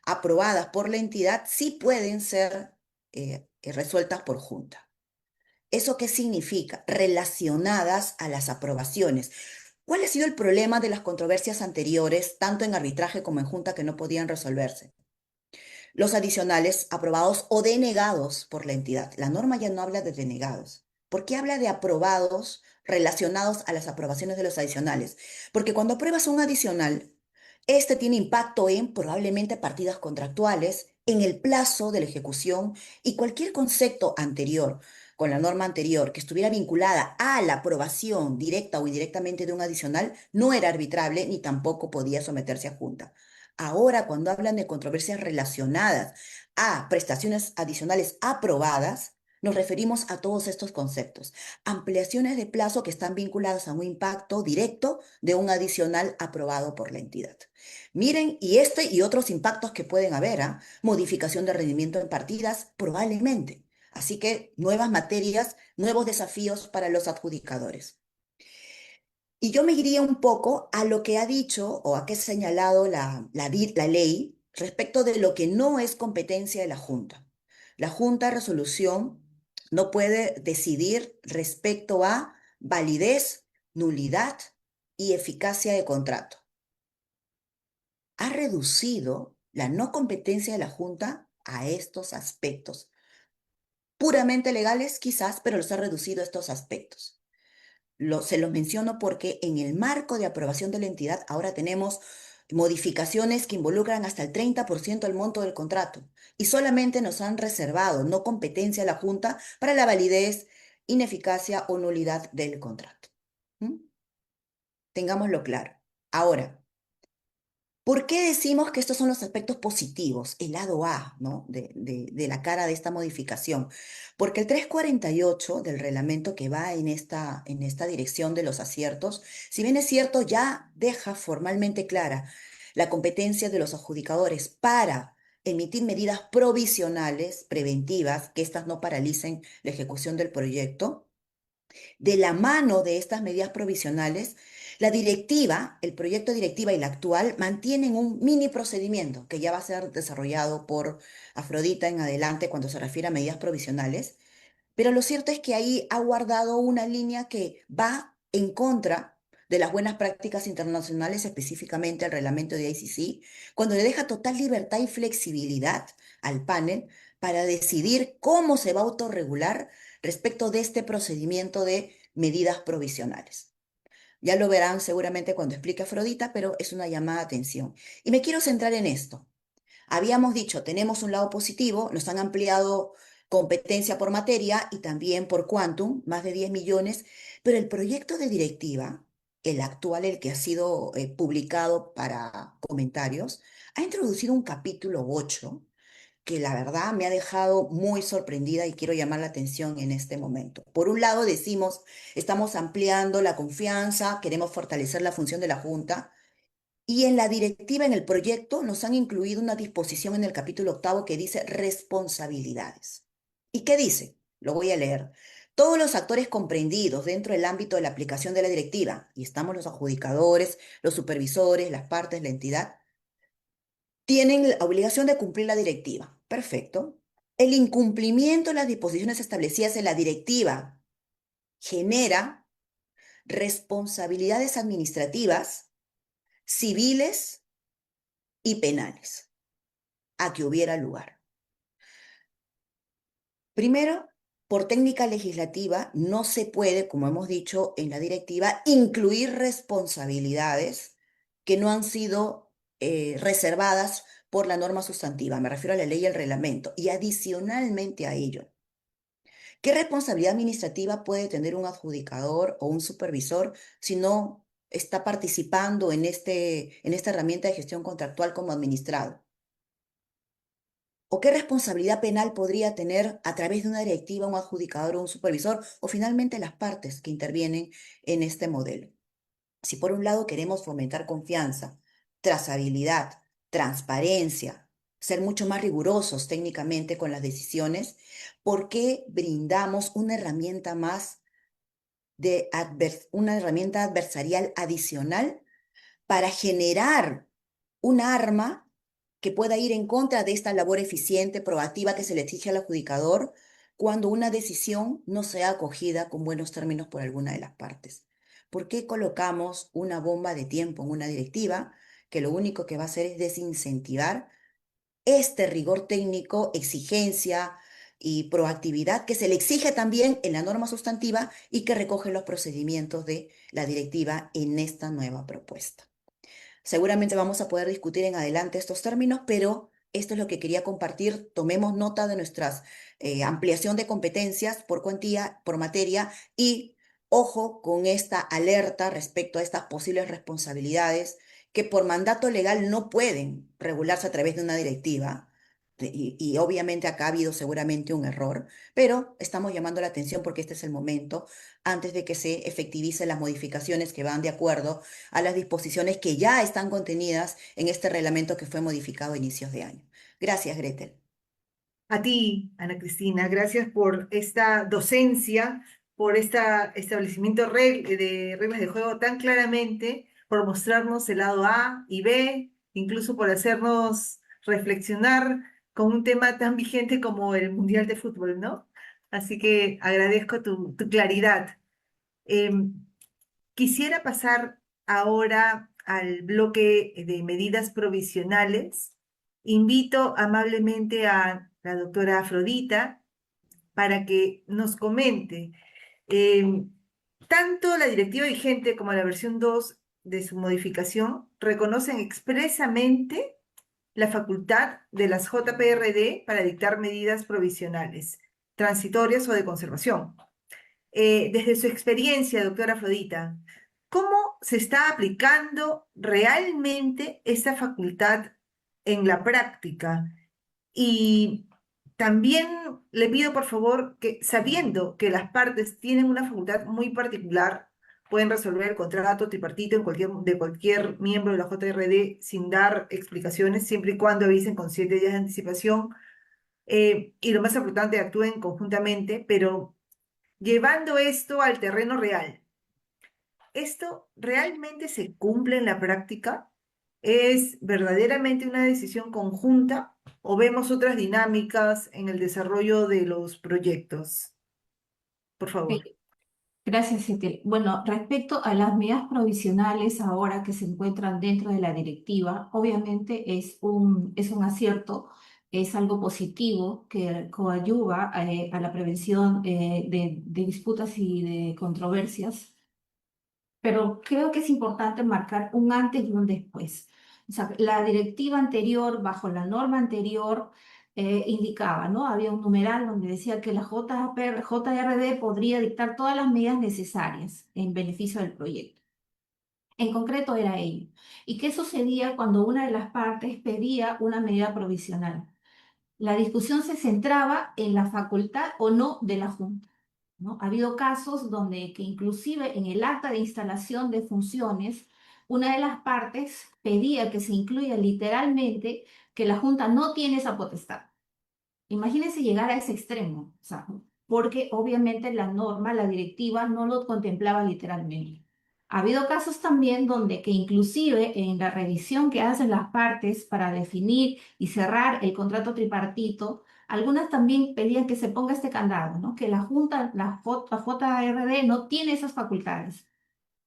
aprobadas por la entidad sí pueden ser resueltas por junta. ¿Eso qué significa? Relacionadas a las aprobaciones. ¿Cuál ha sido el problema de las controversias anteriores, tanto en arbitraje como en junta, que no podían resolverse? Los adicionales aprobados o denegados por la entidad. La norma ya no habla de denegados. ¿Por qué habla de aprobados relacionados a las aprobaciones de los adicionales? Porque cuando apruebas un adicional, este tiene impacto en probablemente partidas contractuales, en el plazo de la ejecución y cualquier concepto anterior con la norma anterior que estuviera vinculada a la aprobación directa o indirectamente de un adicional no era arbitrable ni tampoco podía someterse a junta. Ahora, cuando hablan de controversias relacionadas a prestaciones adicionales aprobadas, nos referimos a todos estos conceptos. Ampliaciones de plazo que están vinculadas a un impacto directo de un adicional aprobado por la entidad. Miren, y este y otros impactos que pueden haber, modificación de rendimiento en partidas, probablemente. Así que nuevas materias, nuevos desafíos para los adjudicadores. Y yo me iría un poco a lo que ha dicho o a que ha señalado la ley respecto de lo que no es competencia de la Junta. La Junta de Resolución no puede decidir respecto a validez, nulidad y eficacia de contrato. Ha reducido la no competencia de la Junta a estos aspectos. Puramente legales quizás, pero los ha reducido a estos aspectos. Se los menciono porque en el marco de aprobación de la entidad ahora tenemos modificaciones que involucran hasta el 30% del monto del contrato y solamente nos han reservado no competencia a la Junta para la validez, ineficacia o nulidad del contrato. ¿Mm? Tengámoslo claro. Ahora, ¿por qué decimos que estos son los aspectos positivos, el lado A, ¿no? de la cara de esta modificación? Porque el 348 del reglamento que va en esta dirección de los aciertos, si bien es cierto, ya deja formalmente clara la competencia de los adjudicadores para emitir medidas provisionales, preventivas, que éstas no paralicen la ejecución del proyecto. De la mano de estas medidas provisionales, la directiva, el proyecto de directiva y la actual mantienen un mini procedimiento que ya va a ser desarrollado por Afrodita en adelante cuando se refiere a medidas provisionales, pero lo cierto es que ahí ha guardado una línea que va en contra de las buenas prácticas internacionales, específicamente el reglamento de ICC, cuando le deja total libertad y flexibilidad al panel para decidir cómo se va a autorregular respecto de este procedimiento de medidas provisionales. Ya lo verán seguramente cuando explique Afrodita, pero es una llamada de atención. Y me quiero centrar en esto. Habíamos dicho, tenemos un lado positivo, nos han ampliado competencia por materia y también por quantum, más de 10 millones, pero el proyecto de directiva, el actual, el que ha sido publicado para comentarios, ha introducido un capítulo 8 que la verdad me ha dejado muy sorprendida y quiero llamar la atención en este momento. Por un lado decimos, estamos ampliando la confianza, queremos fortalecer la función de la Junta, y en la directiva, en el proyecto, nos han incluido una disposición en el capítulo 8 que dice responsabilidades. ¿Y qué dice? Lo voy a leer. Todos los actores comprendidos dentro del ámbito de la aplicación de la directiva, y estamos los adjudicadores, los supervisores, las partes, la entidad, tienen la obligación de cumplir la directiva. Perfecto. El incumplimiento de las disposiciones establecidas en la directiva genera responsabilidades administrativas, civiles y penales a que hubiera lugar. Primero, por técnica legislativa, no se puede, como hemos dicho en la directiva, incluir responsabilidades que no han sido reservadas por la norma sustantiva. Me refiero a la ley y el reglamento. Y adicionalmente a ello, ¿qué responsabilidad administrativa puede tener un adjudicador o un supervisor si no está participando en esta herramienta de gestión contractual como administrado? ¿O qué responsabilidad penal podría tener a través de una directiva un adjudicador o un supervisor o finalmente las partes que intervienen en este modelo? Si por un lado queremos fomentar confianza, trazabilidad, transparencia, ser mucho más rigurosos técnicamente con las decisiones, ¿por qué brindamos una herramienta más una herramienta adversarial adicional para generar un arma que pueda ir en contra de esta labor eficiente, proactiva que se le exige al adjudicador cuando una decisión no sea acogida con buenos términos por alguna de las partes? ¿Por qué colocamos una bomba de tiempo en una directiva que lo único que va a hacer es desincentivar este rigor técnico, exigencia y proactividad que se le exige también en la norma sustantiva y que recoge los procedimientos de la directiva en esta nueva propuesta? Seguramente vamos a poder discutir en adelante estos términos, pero esto es lo que quería compartir. Tomemos nota de nuestras ampliación de competencias por cuantía, por materia y ojo con esta alerta respecto a estas posibles responsabilidades que por mandato legal no pueden regularse a través de una directiva. Y obviamente acá ha habido seguramente un error, pero estamos llamando la atención porque este es el momento antes de que se efectivicen las modificaciones que van de acuerdo a las disposiciones que ya están contenidas en este reglamento que fue modificado a inicios de año. Gracias, Gretel. A ti, Ana Cristina, gracias por esta docencia, por este establecimiento de reglas de juego tan claramente, por mostrarnos el lado A y B, incluso por hacernos reflexionar con un tema tan vigente como el Mundial de Fútbol, ¿no? Así que agradezco tu claridad. Em, Quisiera pasar ahora al bloque de medidas provisionales. Invito amablemente a la doctora Afrodita para que nos comente eh, tanto la directiva vigente como la versión 2 de su modificación reconocen expresamente la facultad de las JPRD para dictar medidas provisionales, transitorias o de conservación. Desde su experiencia, doctora Afrodita, ¿cómo se está aplicando realmente esta facultad en la práctica? Y también le pido, por favor, que sabiendo que las partes tienen una facultad muy particular, pueden resolver el contrato tripartito de cualquier miembro de la JRD sin dar explicaciones, siempre y cuando avisen con 7 días de anticipación. Y lo más importante, actúen conjuntamente, pero llevando esto al terreno real. ¿Esto realmente se cumple en la práctica? ¿Es verdaderamente una decisión conjunta o vemos otras dinámicas en el desarrollo de los proyectos? Por favor. Ok, gracias, Etel. Bueno, respecto a las medidas provisionales ahora que se encuentran dentro de la directiva, obviamente es un acierto, es algo positivo que coadyuva a la prevención de disputas y de controversias, pero creo que es importante marcar un antes y un después. O sea, la directiva anterior, bajo la norma anterior, indicaba, ¿no? Había un numeral donde decía que la JRD podría dictar todas las medidas necesarias en beneficio del proyecto. En concreto era ello. ¿Y qué sucedía cuando una de las partes pedía una medida provisional? La discusión se centraba en la facultad o no de la Junta, ¿no? Ha habido casos donde que inclusive en el acta de instalación de funciones, una de las partes pedía que se incluya literalmente que la Junta no tiene esa potestad. Imagínense llegar a ese extremo, o sea, porque obviamente la norma, la directiva no lo contemplaba literalmente. Ha habido casos también donde que inclusive en la revisión que hacen las partes para definir y cerrar el contrato tripartito, algunas también pedían que se ponga este candado, ¿no? Que la Junta, la JRD no tiene esas facultades.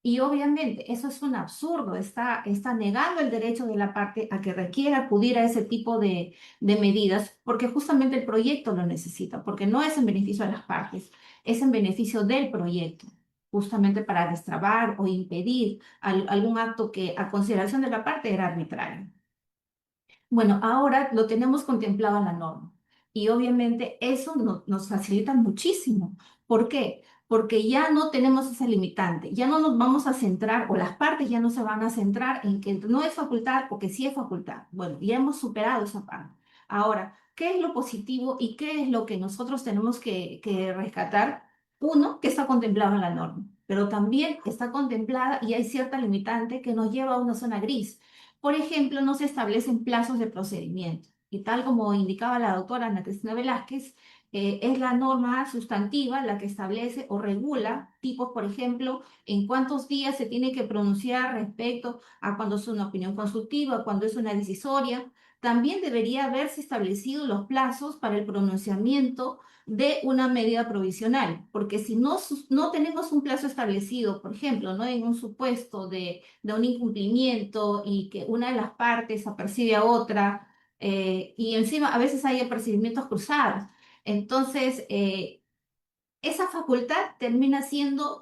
Y obviamente eso es un absurdo, está negando el derecho de la parte a que requiera acudir a ese tipo de medidas, porque justamente el proyecto lo necesita, porque no es en beneficio de las partes, es en beneficio del proyecto, justamente para destrabar o impedir algún acto que a consideración de la parte era arbitrario. Bueno, ahora lo tenemos contemplado en la norma y obviamente eso nos facilita muchísimo. ¿Por qué? porque ya no tenemos esa limitante, ya no nos vamos a centrar, o las partes ya no se van a centrar en que no es facultad o que sí es facultad. Bueno, ya hemos superado esa parte. Ahora, ¿qué es lo positivo y qué es lo que nosotros tenemos que rescatar? Uno, que está contemplado en la norma, pero también está contemplada y hay cierta limitante que nos lleva a una zona gris. Por ejemplo, no se establecen plazos de procedimiento. Y tal como indicaba la doctora Ana Cristina Velázquez, es la norma sustantiva la que establece o regula tipos, por ejemplo, en cuántos días se tiene que pronunciar respecto a cuando es una opinión consultiva, cuando es una decisoria. También debería haberse establecido los plazos para el pronunciamiento de una medida provisional, porque si no tenemos un plazo establecido, por ejemplo, ¿no? En un supuesto de un incumplimiento y que una de las partes apercibe a otra, y encima a veces hay apercibimientos cruzados. Entonces, esa facultad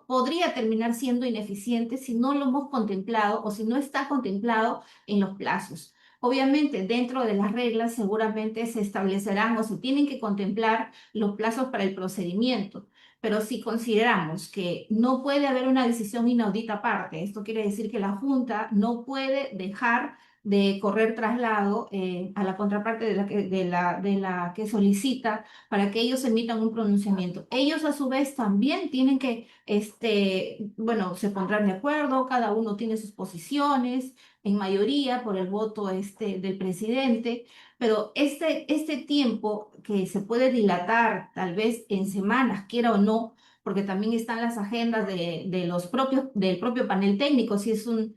podría terminar siendo ineficiente si no lo hemos contemplado o si no está contemplado en los plazos. Obviamente, dentro de las reglas seguramente se establecerán o se tienen que contemplar los plazos para el procedimiento, pero si consideramos que no puede haber una decisión inaudita aparte, esto quiere decir que la Junta no puede dejar de correr traslado a la contraparte de la que solicita para que ellos emitan un pronunciamiento. Ellos a su vez también tienen que, bueno, se pondrán de acuerdo, cada uno tiene sus posiciones, en mayoría por el voto del presidente, pero este tiempo que se puede dilatar tal vez en semanas, quiera o no, porque también están las agendas del propio panel técnico, si son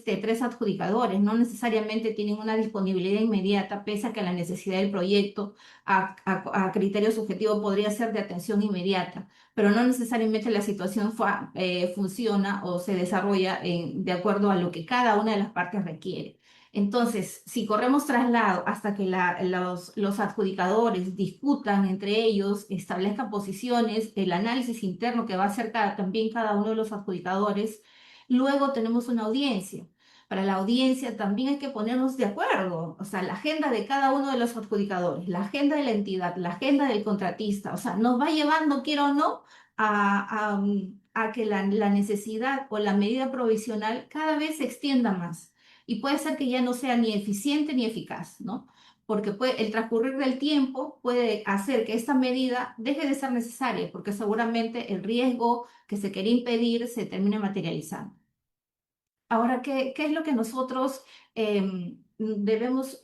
tres adjudicadores, no necesariamente tienen una disponibilidad inmediata, pese a que la necesidad del proyecto a criterio subjetivo podría ser de atención inmediata, pero no necesariamente la situación funciona o se desarrolla de acuerdo a lo que cada una de las partes requiere. Entonces, si corremos traslado hasta que los adjudicadores discutan entre ellos, establezcan posiciones, el análisis interno que va a hacer también cada uno de los adjudicadores, luego tenemos una audiencia. Para la audiencia también hay que ponernos de acuerdo, o sea, la agenda de cada uno de los adjudicadores, la agenda de la entidad, la agenda del contratista, o sea, nos va llevando, quiera o no, a que la necesidad o la medida provisional cada vez se extienda más. Y puede ser que ya no sea ni eficiente ni eficaz, ¿no? Porque el transcurrir del tiempo puede hacer que esta medida deje de ser necesaria, porque seguramente el riesgo que se quería impedir se termine materializando. Ahora, ¿qué es lo que nosotros debemos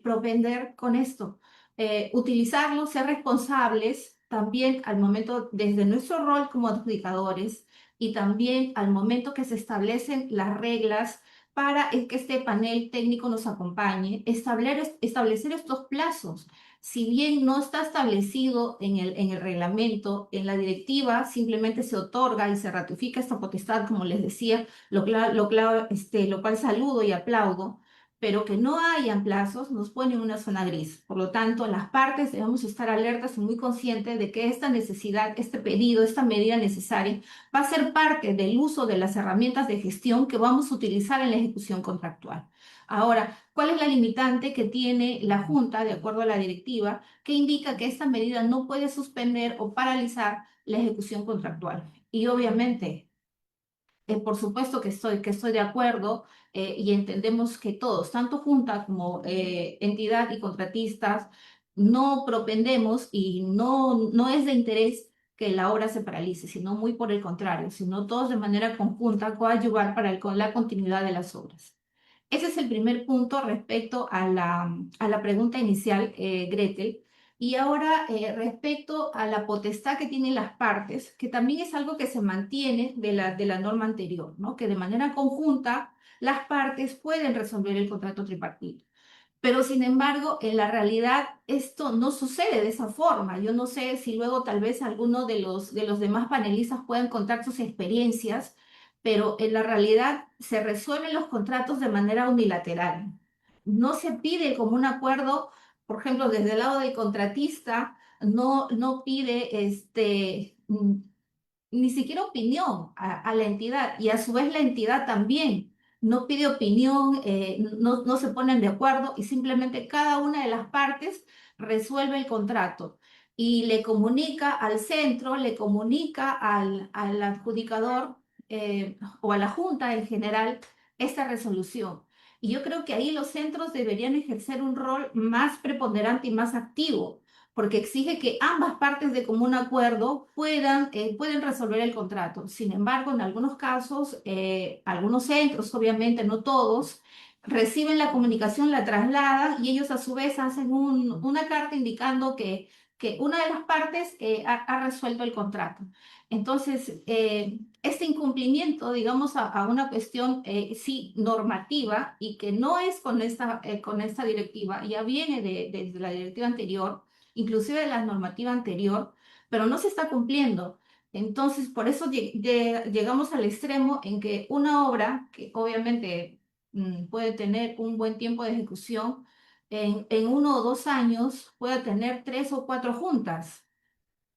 propender con esto? Utilizarlo, ser responsables también al momento, desde nuestro rol como adjudicadores y también al momento que se establecen las reglas para que este panel técnico nos acompañe, establecer estos plazos. Si bien no está establecido en el reglamento, en la directiva simplemente se otorga y se ratifica esta potestad, como les decía, lo cual saludo y aplaudo, pero que no hayan plazos nos pone en una zona gris. Por lo tanto, las partes debemos estar alertas y muy conscientes de que esta necesidad, este pedido, esta medida necesaria va a ser parte del uso de las herramientas de gestión que vamos a utilizar en la ejecución contractual. Ahora, ¿cuál es la limitante que tiene la Junta, de acuerdo a la directiva, que indica que esta medida no puede suspender o paralizar la ejecución contractual? Y obviamente, por supuesto que estoy de acuerdo, y entendemos que todos, tanto Junta como entidad y contratistas, no propendemos y no es de interés que la obra se paralice, sino muy por el contrario, sino todos de manera conjunta coadyuvar con la continuidad de las obras. Ese es el primer punto respecto a la pregunta inicial, Gretel. Y ahora, respecto a la potestad que tienen las partes, que también es algo que se mantiene de la norma anterior, ¿no? Que de manera conjunta las partes pueden resolver el contrato tripartito. Pero sin embargo, en la realidad esto no sucede de esa forma. Yo no sé si luego tal vez alguno de los demás panelistas puedan contar sus experiencias, pero en la realidad se resuelven los contratos de manera unilateral. No se pide como un acuerdo, por ejemplo, desde el lado del contratista, no pide ni siquiera opinión a la entidad, y a su vez la entidad también no pide opinión, no se ponen de acuerdo y simplemente cada una de las partes resuelve el contrato. y le comunica al centro, le comunica al adjudicador o a la junta en general esta resolución. Y yo creo que ahí los centros deberían ejercer un rol más preponderante y más activo, porque exige que ambas partes de común acuerdo pueden resolver el contrato. Sin embargo, en algunos casos, algunos centros, obviamente no todos, reciben la comunicación, la trasladan y ellos a su vez hacen una carta indicando que una de las partes ha resuelto el contrato. Entonces, este incumplimiento, digamos, a una cuestión sí normativa y que no es con esta directiva, ya viene desde la directiva anterior, inclusive de la normativa anterior, pero no se está cumpliendo. Entonces, por eso llegamos al extremo en que una obra, que obviamente puede tener un buen tiempo de ejecución, en 1 o 2 años pueda tener 3 o 4 juntas.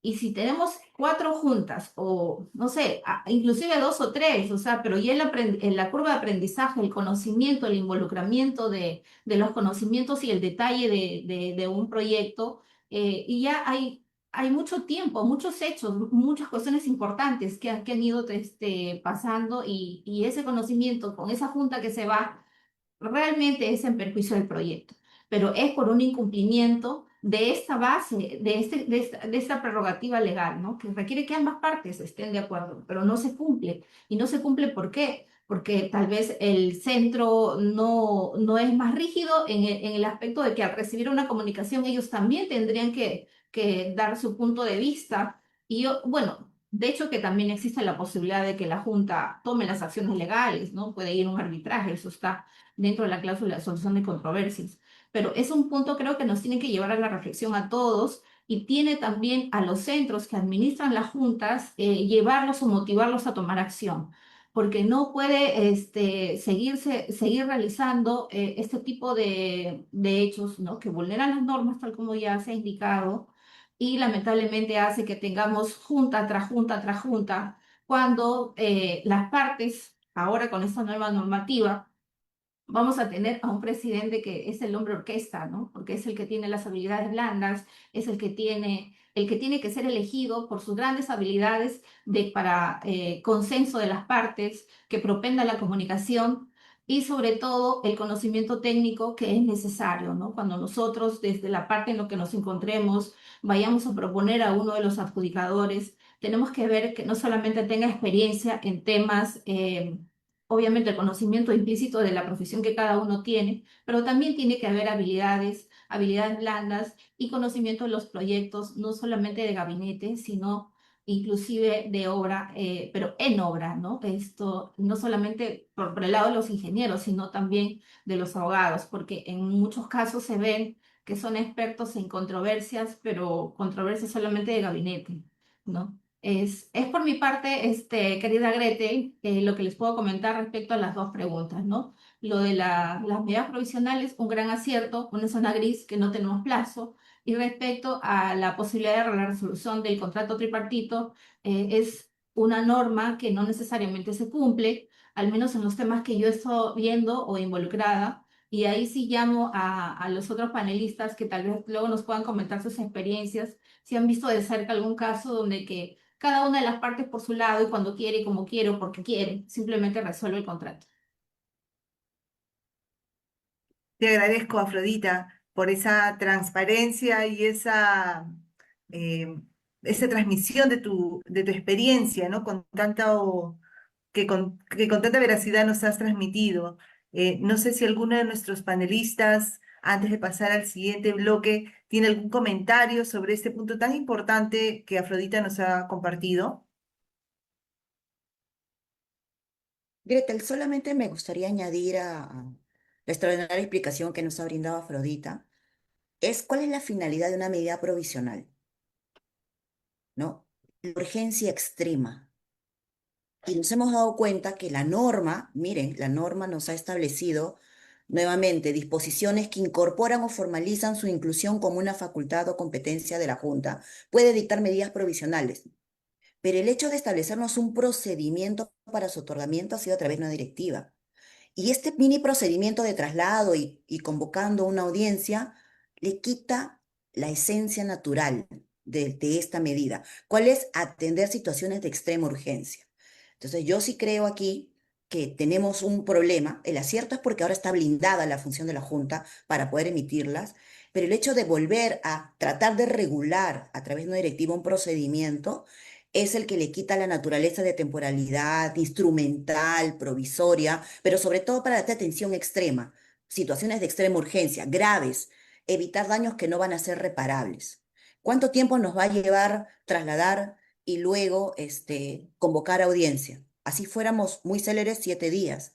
Y si tenemos 4 juntas, o no sé, inclusive 2 o 3, o sea, pero ya en la curva de aprendizaje, el conocimiento, el involucramiento de los conocimientos y el detalle de un proyecto, y ya hay mucho tiempo, muchos hechos, muchas cuestiones importantes que han ido pasando, y ese conocimiento con esa junta que se va realmente es en perjuicio del proyecto, pero es por un incumplimiento de esta base, de esta prerrogativa legal, ¿no? Que requiere que ambas partes estén de acuerdo, pero no se cumple. ¿Y no se cumple por qué? Porque tal vez el centro no es más rígido en el aspecto de que al recibir una comunicación ellos también tendrían que dar su punto de vista. Y bueno, de hecho que también existe la posibilidad de que la Junta tome las acciones legales, ¿no? Puede ir a un arbitraje, eso está dentro de la cláusula de solución de controversias. Pero es un punto, creo, que nos tiene que llevar a la reflexión a todos, y tiene también a los centros que administran las juntas llevarlos o motivarlos a tomar acción, porque no puede seguir realizando este tipo de hechos, ¿no? Que vulneran las normas, tal como ya se ha indicado, y lamentablemente hace que tengamos junta tras junta tras junta, cuando las partes, ahora con esta nueva normativa, vamos a tener a un presidente que es el hombre orquesta, ¿no? Porque es el que tiene las habilidades blandas, es el que tiene que ser elegido por sus grandes habilidades para consenso de las partes, que propenda la comunicación y sobre todo el conocimiento técnico que es necesario, ¿no? Cuando nosotros, desde la parte en la que nos encontremos, vayamos a proponer a uno de los adjudicadores, tenemos que ver que no solamente tenga experiencia en temas obviamente el conocimiento implícito de la profesión que cada uno tiene, pero también tiene que haber habilidades blandas y conocimiento de los proyectos, no solamente de gabinete, sino inclusive de obra, pero en obra, ¿no? Esto no solamente por el lado de los ingenieros, sino también de los abogados, porque en muchos casos se ven que son expertos en controversias, pero controversias solamente de gabinete, ¿no? Es por mi parte, querida Grete, lo que les puedo comentar respecto a las dos preguntas, ¿no? Lo de las medidas provisionales, un gran acierto, una zona gris que no tenemos plazo, y respecto a la posibilidad de la resolución del contrato tripartito, es una norma que no necesariamente se cumple, al menos en los temas que yo he estado viendo o involucrada, y ahí sí llamo a los otros panelistas que tal vez luego nos puedan comentar sus experiencias, si han visto de cerca algún caso donde que cada una de las partes por su lado, y cuando quiere, y como quiere, o porque quiere, simplemente resuelve el contrato. Te agradezco, Afrodita, por esa transparencia y eh, esa transmisión de tu experiencia, ¿no? Que con tanta veracidad nos has transmitido. No sé si alguno de nuestros panelistas, antes de pasar al siguiente bloque, tiene algún comentario sobre este punto tan importante que Afrodita nos ha compartido. Gretel, solamente me gustaría añadir a la extraordinaria explicación que nos ha brindado Afrodita, es cuál es la finalidad de una medida provisional, ¿no? La urgencia extrema. Y nos hemos dado cuenta que la norma, miren, la norma nos ha establecido nuevamente disposiciones que incorporan o formalizan su inclusión como una facultad o competencia de la Junta. Puede dictar medidas provisionales, pero el hecho de establecernos un procedimiento para su otorgamiento ha sido a través de una directiva. Y este mini procedimiento de traslado y convocando una audiencia le quita la esencia natural, de esta medida? ¿Cuál es atender situaciones de extrema urgencia? Entonces, yo sí creo aquí que tenemos un problema. El acierto es porque ahora está blindada la función de la Junta para poder emitirlas, pero el hecho de volver a tratar de regular a través de una directiva un procedimiento es el que le quita la naturaleza de temporalidad, instrumental, provisoria, pero sobre todo para la atención extrema, situaciones de extrema urgencia, graves, evitar daños que no van a ser reparables. ¿Cuánto tiempo nos va a llevar trasladar y luego convocar audiencia? Así fuéramos muy céleres, 7 días.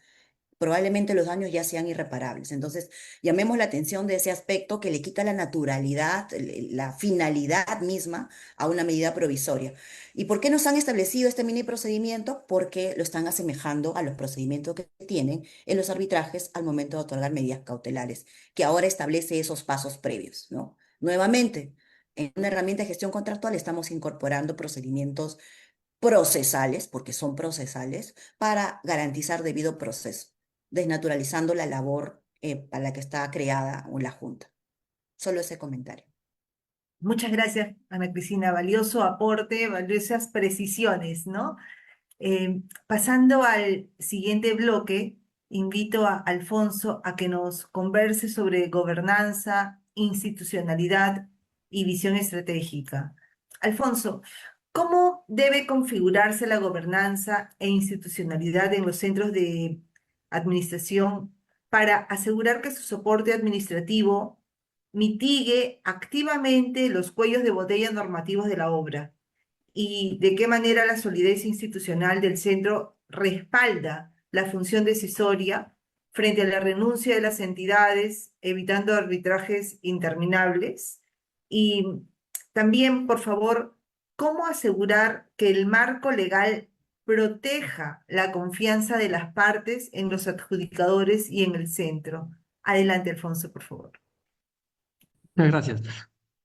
Probablemente los daños ya sean irreparables. Entonces, llamemos la atención de ese aspecto que le quita la naturalidad, la finalidad misma a una medida provisoria. ¿Y por qué nos han establecido este mini procedimiento? Porque lo están asemejando a los procedimientos que tienen en los arbitrajes al momento de otorgar medidas cautelares, que ahora establece esos pasos previos, ¿no? Nuevamente, en una herramienta de gestión contractual estamos incorporando procedimientos procesales, porque son procesales, para garantizar debido proceso, desnaturalizando la labor para la que está creada la Junta. Solo ese comentario. Muchas gracias, Ana Cristina. Valioso aporte, valiosas precisiones, ¿no? Pasando al siguiente bloque, invito a Alfonso a que nos converse sobre gobernanza, institucionalidad y visión estratégica. Alfonso, ¿cómo debe configurarse la gobernanza e institucionalidad en los centros de administración para asegurar que su soporte administrativo mitigue activamente los cuellos de botella normativos de la obra? ¿Y de qué manera la solidez institucional del centro respalda la función decisoria frente a la renuncia de las entidades, evitando arbitrajes interminables? Y también, por favor, ¿cómo asegurar que el marco legal proteja la confianza de las partes en los adjudicadores y en el centro? Adelante, Alfonso, por favor. Muchas gracias.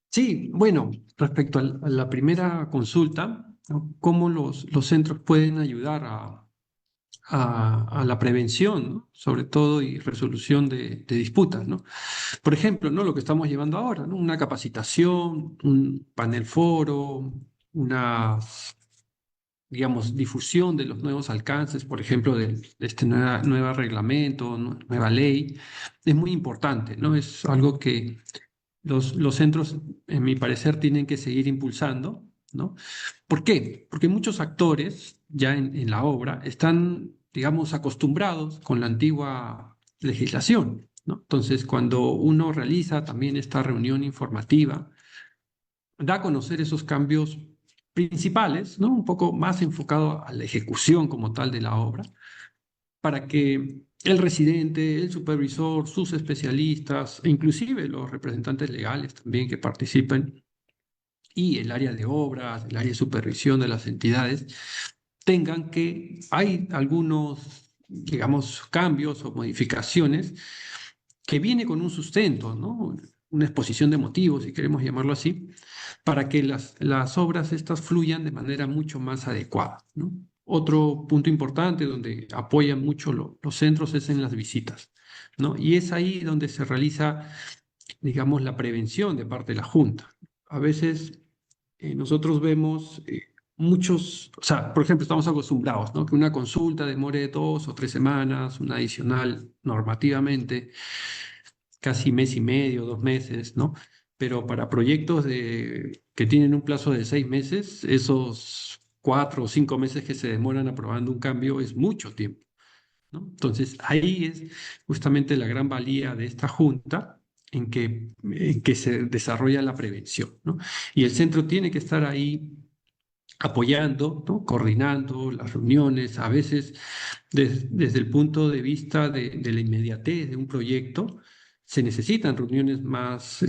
Sí, bueno, respecto a la primera consulta, ¿no? ¿Cómo los centros pueden ayudar a la prevención, ¿no? Sobre todo, y resolución de disputas, ¿no? Por ejemplo, ¿no? Lo que estamos llevando ahora, ¿no? Una capacitación, un panel foro, una, digamos, difusión de los nuevos alcances, por ejemplo, de este nueva reglamento, nueva ley, es muy importante, ¿no? Es algo que los centros, en mi parecer, tienen que seguir impulsando, ¿no? ¿Por qué? Porque muchos actores ya en la obra están, digamos, acostumbrados con la antigua legislación, ¿no? Entonces, cuando uno realiza también esta reunión informativa, da a conocer esos cambios principales, ¿no? Un poco más enfocado a la ejecución como tal de la obra, para que el residente, el supervisor, sus especialistas, e inclusive los representantes legales también que participen, y el área de obras, el área de supervisión de las entidades, tengan que hay algunos, digamos, cambios o modificaciones que viene con un sustento, ¿no? Una exposición de motivos, si queremos llamarlo así, para que las obras estas fluyan de manera mucho más adecuada, ¿no? Otro punto importante donde apoyan mucho los centros es en las visitas, ¿no? Y es ahí donde se realiza, digamos, la prevención de parte de la Junta. A veces nosotros vemos muchos, o sea, por ejemplo, estamos acostumbrados, ¿no? Que una consulta demore 2 o 3 semanas, una adicional normativamente, casi mes y medio, 2 meses, ¿no? Pero para proyectos que tienen un plazo de 6 meses, esos 4 o 5 meses que se demoran aprobando un cambio es mucho tiempo, ¿no? Entonces, ahí es justamente la gran valía de esta junta en que se desarrolla la prevención, ¿no? Y el centro tiene que estar ahí apoyando, ¿no? Coordinando las reuniones, a veces desde el punto de vista de la inmediatez de un proyecto, se necesitan reuniones más,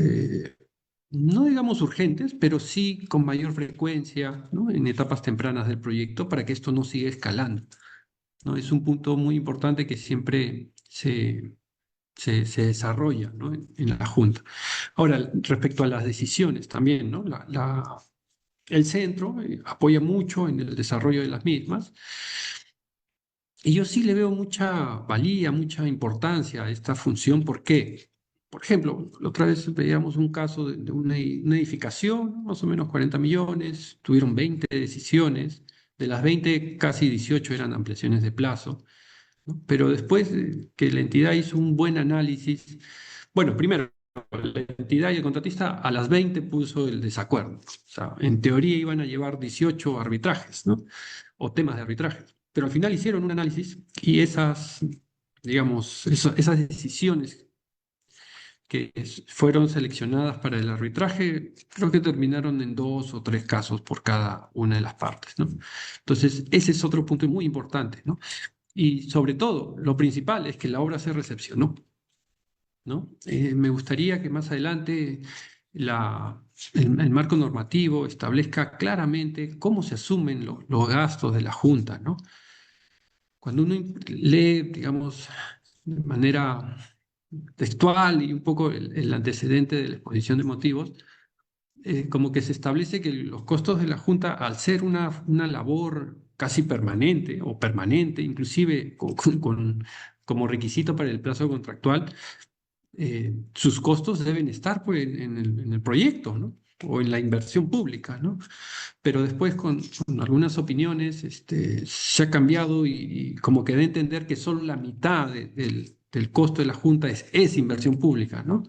no digamos urgentes, pero sí con mayor frecuencia, ¿no? En etapas tempranas del proyecto para que esto no siga escalando, ¿no? Es un punto muy importante que siempre se desarrolla, ¿no? En la Junta. Ahora, respecto a las decisiones también, ¿no? El centro apoya mucho en el desarrollo de las mismas y yo sí le veo mucha valía, mucha importancia a esta función. ¿Por qué? Por ejemplo, la otra vez veíamos un caso de una edificación, más o menos 40 millones, tuvieron 20 decisiones, de las 20 casi 18 eran ampliaciones de plazo, ¿no? Pero después que la entidad hizo un buen análisis, bueno, primero, la entidad y el contratista a las 20 puso el desacuerdo. O sea, en teoría iban a llevar 18 arbitrajes, ¿no? O temas de arbitraje. Pero al final hicieron un análisis y esas, digamos, esas decisiones que fueron seleccionadas para el arbitraje, creo que terminaron en 2 o 3 casos por cada una de las partes, ¿no? Entonces, ese es otro punto muy importante, ¿no? Y sobre todo, lo principal es que la obra se recepcionó, ¿no? Me gustaría que más adelante el marco normativo establezca claramente cómo se asumen los gastos de la Junta, ¿no? Cuando uno lee, digamos, de manera textual y un poco el antecedente de la exposición de motivos, como que se establece que los costos de la Junta, al ser una labor casi permanente o permanente, inclusive como requisito para el plazo contractual, sus costos deben estar pues, en el proyecto, ¿no? O en la inversión pública, ¿no? Pero después con algunas opiniones se ha cambiado y como que da a entender que solo la mitad del costo de la Junta es inversión pública, ¿no?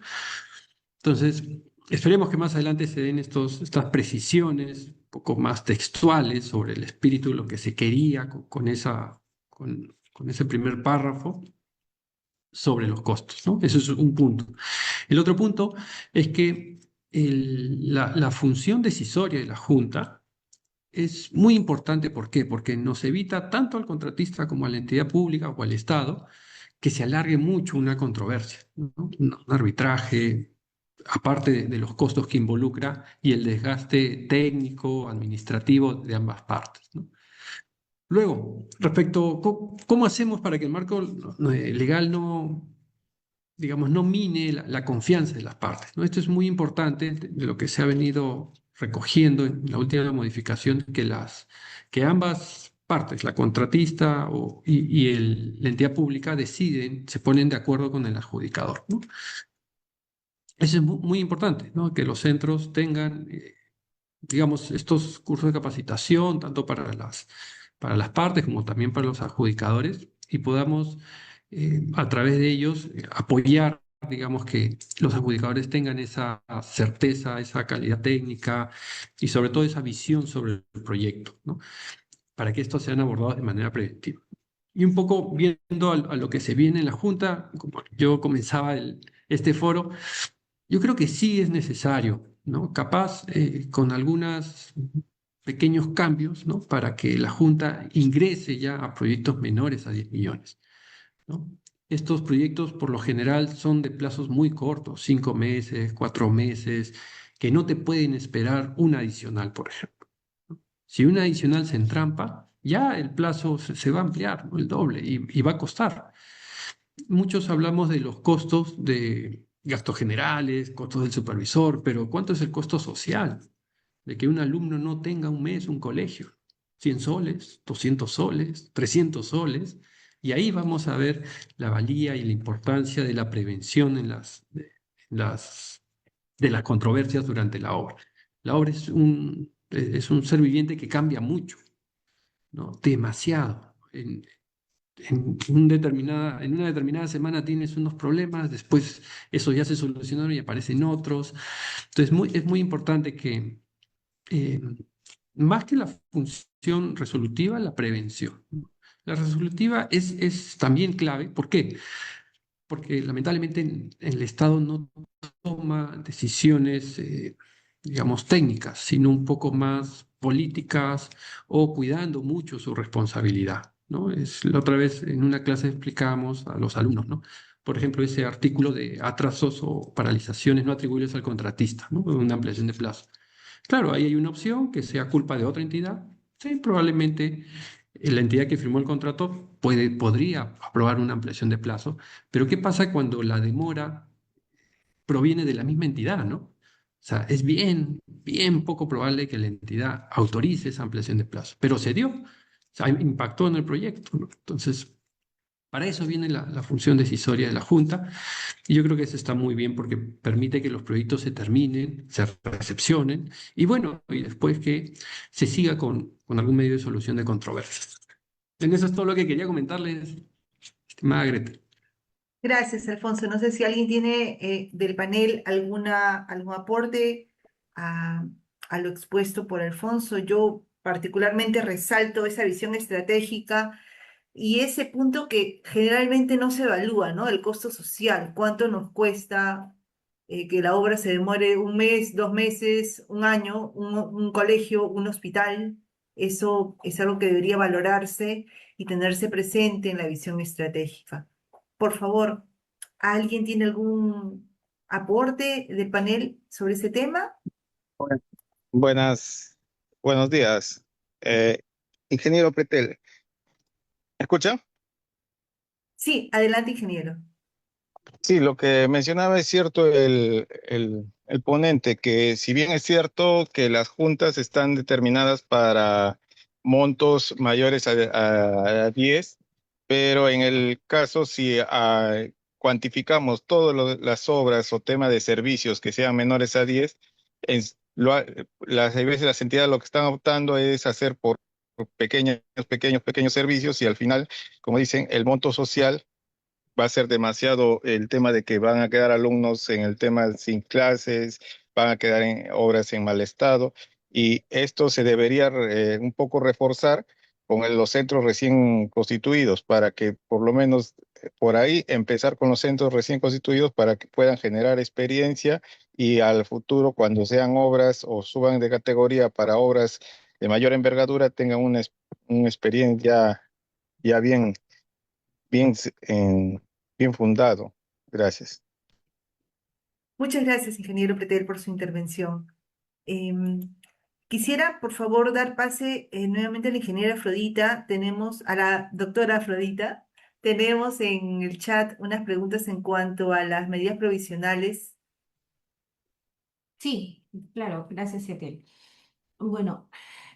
Entonces, esperemos que más adelante se den estas precisiones un poco más textuales sobre el espíritu de lo que se quería con ese primer párrafo sobre los costos, ¿no? Eso es un punto. El otro punto es que la función decisoria de la Junta es muy importante. ¿Por qué? Porque nos evita tanto al contratista como a la entidad pública o al Estado que se alargue mucho una controversia, ¿no? Un arbitraje, aparte de los costos que involucra y el desgaste técnico, administrativo de ambas partes, ¿no? Luego, respecto, ¿cómo hacemos para que el marco legal no, digamos, no mine la confianza de las partes, ¿no? Esto es muy importante de lo que se ha venido recogiendo en la última modificación, que ambas partes, la contratista y la entidad pública, deciden, se ponen de acuerdo con el adjudicador, ¿no? Eso es muy importante, ¿no? Que los centros tengan, digamos, estos cursos de capacitación, tanto para las partes como también para los adjudicadores, y podamos, a través de ellos, apoyar, digamos, que los adjudicadores tengan esa certeza, esa calidad técnica y sobre todo esa visión sobre el proyecto, ¿no? Para que estos sean abordados de manera preventiva. Y un poco viendo a lo que se viene en la Junta, como yo comenzaba este foro, yo creo que sí es necesario, ¿no? Capaz con algunos pequeños cambios, ¿no? Para que la Junta ingrese ya a proyectos menores a 10 millones, ¿no? Estos proyectos por lo general son de plazos muy cortos, 5 meses, 4 meses, que no te pueden esperar un adicional, por ejemplo, ¿no? Si un adicional se entrampa, ya el plazo se va a ampliar, ¿no? El doble y va a costar. Muchos hablamos de los costos de gastos generales, costos del supervisor, pero ¿cuánto es el costo social de que un alumno no tenga un mes un colegio? 100 soles, 200 soles, 300 soles, y ahí vamos a ver la valía y la importancia de la prevención las, de las controversias durante la obra. La obra es un ser viviente que cambia mucho, ¿no? Demasiado. En una determinada semana tienes unos problemas, después eso ya se solucionaron y aparecen otros. Entonces, es muy importante que, eh, más que la función resolutiva, la prevención, ¿no? La resolutiva es también clave. ¿Por qué? Porque lamentablemente el Estado no toma decisiones, digamos, técnicas, sino un poco más políticas o cuidando mucho su responsabilidad, ¿no? La otra vez en una clase explicábamos a los alumnos, ¿no? Por ejemplo, ese artículo de atrasos o paralizaciones no atribuibles al contratista, ¿no? Una ampliación de plazo. Claro, ahí hay una opción que sea culpa de otra entidad. Sí, probablemente la entidad que firmó el contrato podría aprobar una ampliación de plazo, pero ¿qué pasa cuando la demora proviene de la misma entidad, ¿no? O sea, es bien, bien poco probable que la entidad autorice esa ampliación de plazo, pero se dio, o sea, impactó en el proyecto, ¿no? Entonces, Para eso viene la función decisoria de la Junta. Y yo creo que eso está muy bien porque permite que los proyectos se terminen, se recepcionen y bueno, y después que se siga con algún medio de solución de controversias. En eso es todo lo que quería comentarles, estimada Greta. Gracias, Alfonso. No sé si alguien tiene del panel algún aporte a, a lo expuesto por Alfonso. Yo particularmente resalto esa visión estratégica y ese punto que generalmente no se evalúa, ¿no? El costo social, cuánto nos cuesta que la obra se demore un mes, 2 meses, un año, un colegio, un hospital. Eso es algo que debería valorarse y tenerse presente en la visión estratégica. Por favor, ¿alguien tiene algún aporte del panel sobre ese tema? Bueno, buenos días. Eh, Ingeniero Pretel, ¿me escucha? Sí, adelante, ingeniero. Sí, lo que mencionaba es cierto el ponente, que si bien es cierto que las juntas están determinadas para montos mayores a 10, pero en el caso si cuantificamos todas las obras o temas de servicios que sean menores a 10, en- hay veces las entidades lo que están optando es hacer por pequeños servicios y al final, como dicen, el monto social va a ser demasiado el tema de que van a quedar alumnos en el tema sin clases, van a quedar en obras en mal estado, y esto se debería un poco reforzar con los centros recién constituidos para que por lo menos por ahí empezar con los centros recién constituidos para que puedan generar experiencia y al futuro cuando sean obras o suban de categoría para obras de mayor envergadura tengan una experiencia ya bien, bien fundado. Gracias. Muchas gracias, ingeniero Pretel, por su intervención. Em, Quisiera, por favor, dar pase nuevamente a la ingeniera Afrodita. Tenemos a la doctora Afrodita. Tenemos en el chat unas preguntas en cuanto a las medidas provisionales. Sí, claro, gracias, Etel. Bueno,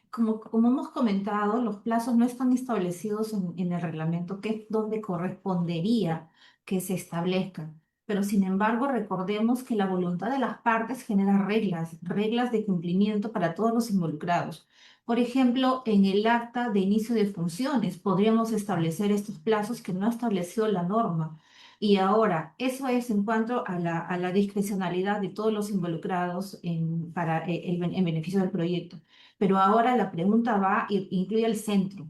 como hemos comentado, los plazos no están establecidos en el reglamento, que es donde correspondería que se establezcan. Pero sin embargo, recordemos que la voluntad de las partes genera reglas, reglas de cumplimiento para todos los involucrados. Por ejemplo, en el acta de inicio de funciones podríamos establecer estos plazos que no ha establecido la norma. Y ahora, eso es en cuanto a la discrecionalidad de todos los involucrados para en beneficio del proyecto. Pero ahora la pregunta incluye el centro.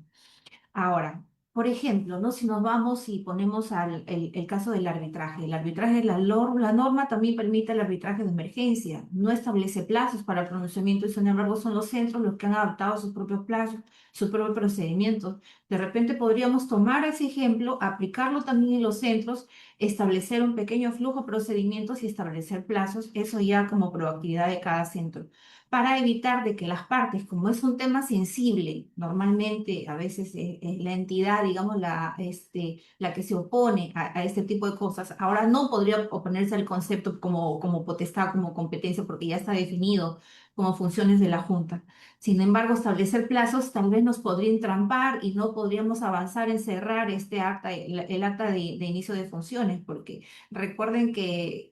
Ahora, por ejemplo, ¿no? Si nos vamos y ponemos el caso del arbitraje. El arbitraje, la norma también permite el arbitraje de emergencia. No establece plazos para el pronunciamiento y sin embargo son los centros los que han adaptado sus propios plazos, sus propios procedimientos. De repente podríamos tomar ese ejemplo, aplicarlo también en los centros, establecer un pequeño flujo de procedimientos y establecer plazos, eso ya como proactividad de cada centro para evitar de que las partes, como es un tema sensible, normalmente a veces es la entidad, digamos, la que se opone a este tipo de cosas, ahora no podría oponerse al concepto como potestad, como competencia, porque ya está definido como funciones de la Junta. Sin embargo, establecer plazos tal vez nos podría entrampar y no podríamos avanzar en cerrar este acta, el acta de inicio de funciones, porque recuerden que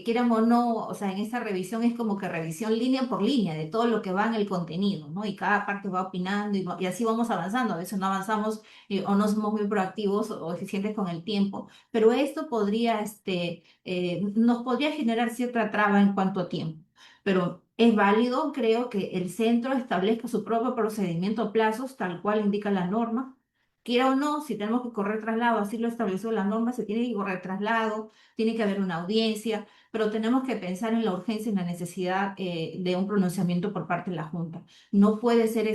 quieramos o no, o sea, en esta revisión es como que revisión línea por línea de todo lo que va en el contenido, ¿no? Y cada parte va opinando y así vamos avanzando. A veces no avanzamos o no somos muy proactivos o eficientes con el tiempo, pero esto podría, nos podría generar cierta traba en cuanto a tiempo. Pero es válido, creo, que el centro establezca su propio procedimiento a plazos, tal cual indica la norma. Quiera o no, si tenemos que correr traslado, así lo estableció la norma, se tiene que correr traslado, tiene que haber una audiencia, pero tenemos que pensar en la urgencia y la necesidad de un pronunciamiento por parte de la Junta. No puede ser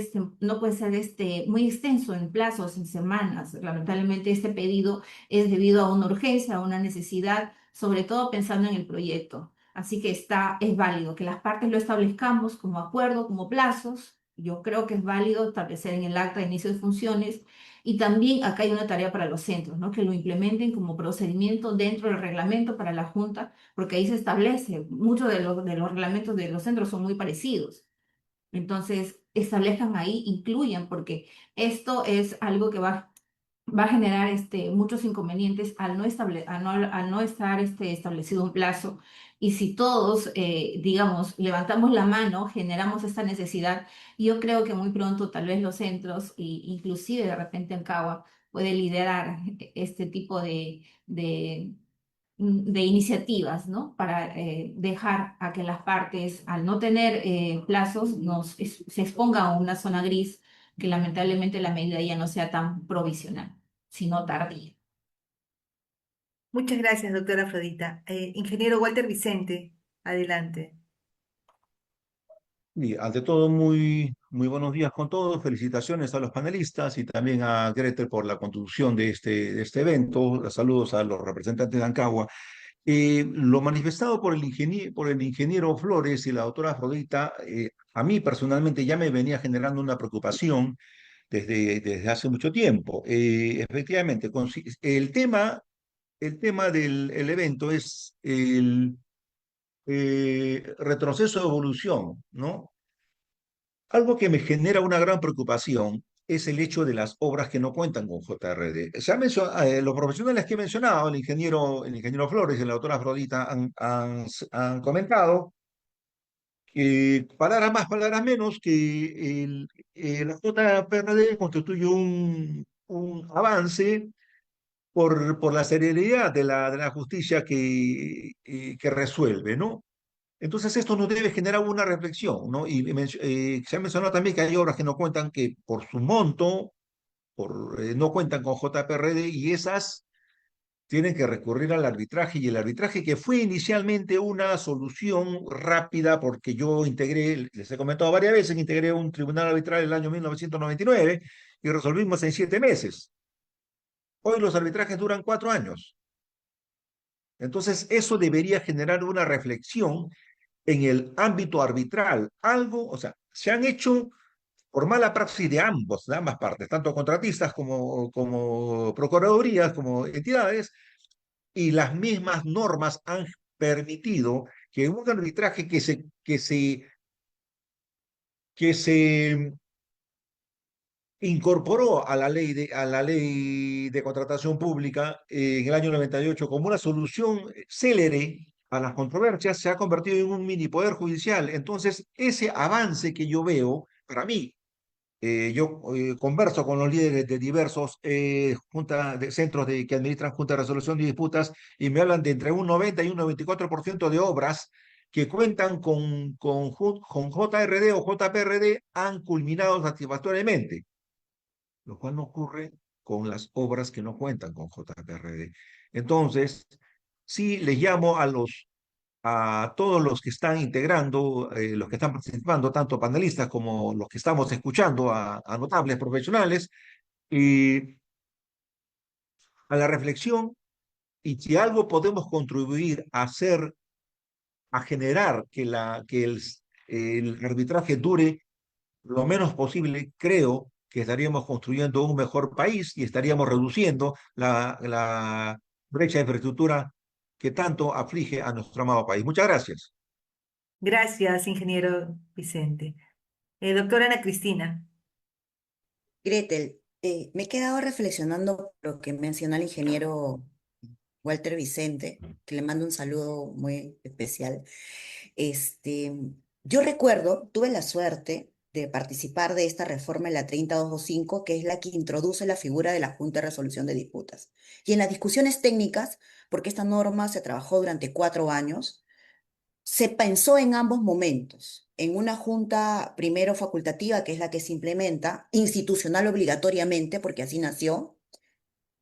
muy extenso en plazos, en semanas. Lamentablemente este pedido es debido a una urgencia, a una necesidad, sobre todo pensando en el proyecto. Así que es válido que las partes lo establezcamos como acuerdo, como plazos. Yo creo que es válido establecer en el acta de inicio de funciones y también acá hay una tarea para los centros, ¿no? Que lo implementen como procedimiento dentro del reglamento para la Junta, porque ahí se establece, muchos de los reglamentos de los centros son muy parecidos. Entonces, establezcan ahí, incluyan, porque esto es algo que va va a generar muchos inconvenientes al no estar establecido un plazo. Y si todos, digamos, levantamos la mano, generamos esta necesidad, yo creo que muy pronto tal vez los centros, inclusive de repente Ancagua, puede liderar este tipo de iniciativas, ¿no? Para dejar a que las partes, al no tener plazos, se expongan a una zona gris, que lamentablemente la medida ya no sea tan provisional, sino tardía. Muchas gracias, doctora Afrodita. Ingeniero Walter Vicente, adelante. Y ante todo, muy buenos días con todos. Felicitaciones a los panelistas y también a Gretel por la conducción de este evento. Saludos a los representantes de Ancagua. Lo manifestado por el ingeniero Flores y la doctora Afrodita, a mí personalmente ya me venía generando una preocupación desde hace mucho tiempo. Efectivamente, el tema del evento es el retroceso de evolución, ¿no? Algo que me genera una gran preocupación es el hecho de las obras que no cuentan con JRD. Los profesionales que he mencionado, el ingeniero Flores y la doctora Afrodita, han comentado que palabras más, palabras menos, que la JRD constituye un avance por la seriedad de la justicia que resuelve, ¿no? Entonces esto nos debe generar una reflexión, ¿no? Se ha mencionado también que hay obras que no cuentan, que por su monto, no cuentan con JPRD y esas tienen que recurrir al arbitraje y el arbitraje que fue inicialmente una solución rápida porque yo integré, les he comentado varias veces, que integré un tribunal arbitral en el año 1999 y resolvimos en 7 meses. Hoy los arbitrajes duran 4 años. Entonces eso debería generar una reflexión en el ámbito arbitral, algo, o sea, se han hecho por mala praxis de ambas partes, tanto contratistas como procuradurías, como entidades, y las mismas normas han permitido que un arbitraje que se incorporó a la ley de contratación pública en el año 98 como una solución célere a las controversias, se ha convertido en un mini poder judicial. Entonces, ese avance que yo veo, para mí, yo converso con los líderes de diversos centros que administran juntas de resolución de disputas y me hablan de entre un 90 y un 94% de obras que cuentan con JRD o JPRD han culminado satisfactoriamente, lo cual no ocurre con las obras que no cuentan con JPRD. Entonces, sí les llamo a todos los que están integrando, los que están participando, tanto panelistas como los que estamos escuchando, a notables profesionales, y a la reflexión, y si algo podemos contribuir a hacer, a generar que el arbitraje dure lo menos posible, creo que estaríamos construyendo un mejor país y estaríamos reduciendo la brecha de infraestructura que tanto aflige a nuestro amado país. Muchas gracias. Gracias, ingeniero Vicente. Doctora Ana Cristina. Gretel, me he quedado reflexionando lo que menciona el ingeniero Walter Vicente, que le mando un saludo muy especial. Este, yo recuerdo, tuve la suerte de participar de esta reforma en la 30225, que es la que introduce la figura de la Junta de Resolución de Disputas. Y en las discusiones técnicas, porque esta norma se trabajó durante 4 años, se pensó en ambos momentos, en una junta primero facultativa, que es la que se implementa, institucional obligatoriamente, porque así nació,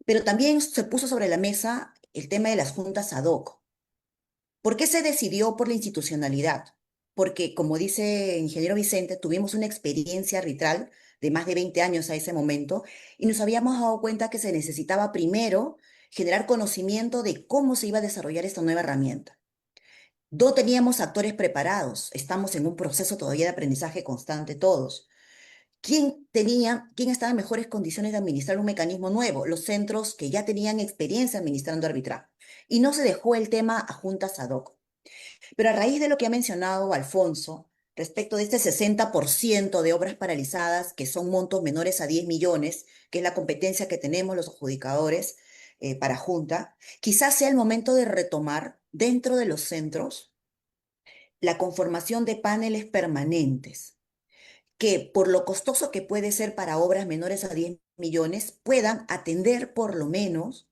pero también se puso sobre la mesa el tema de las juntas ad hoc. ¿Por qué se decidió por la institucionalidad? Porque, como dice el ingeniero Vicente, tuvimos una experiencia arbitral de más de 20 años a ese momento y nos habíamos dado cuenta que se necesitaba primero generar conocimiento de cómo se iba a desarrollar esta nueva herramienta. No teníamos actores preparados, estamos en un proceso todavía de aprendizaje constante todos. ¿Quién estaba en mejores condiciones de administrar un mecanismo nuevo? Los centros que ya tenían experiencia administrando arbitraje. Y no se dejó el tema a juntas ad hoc. Pero a raíz de lo que ha mencionado Alfonso, respecto de este 60% de obras paralizadas, que son montos menores a 10 millones, que es la competencia que tenemos los adjudicadores para Junta, quizás sea el momento de retomar dentro de los centros la conformación de paneles permanentes que por lo costoso que puede ser para obras menores a 10 millones, puedan atender por lo menos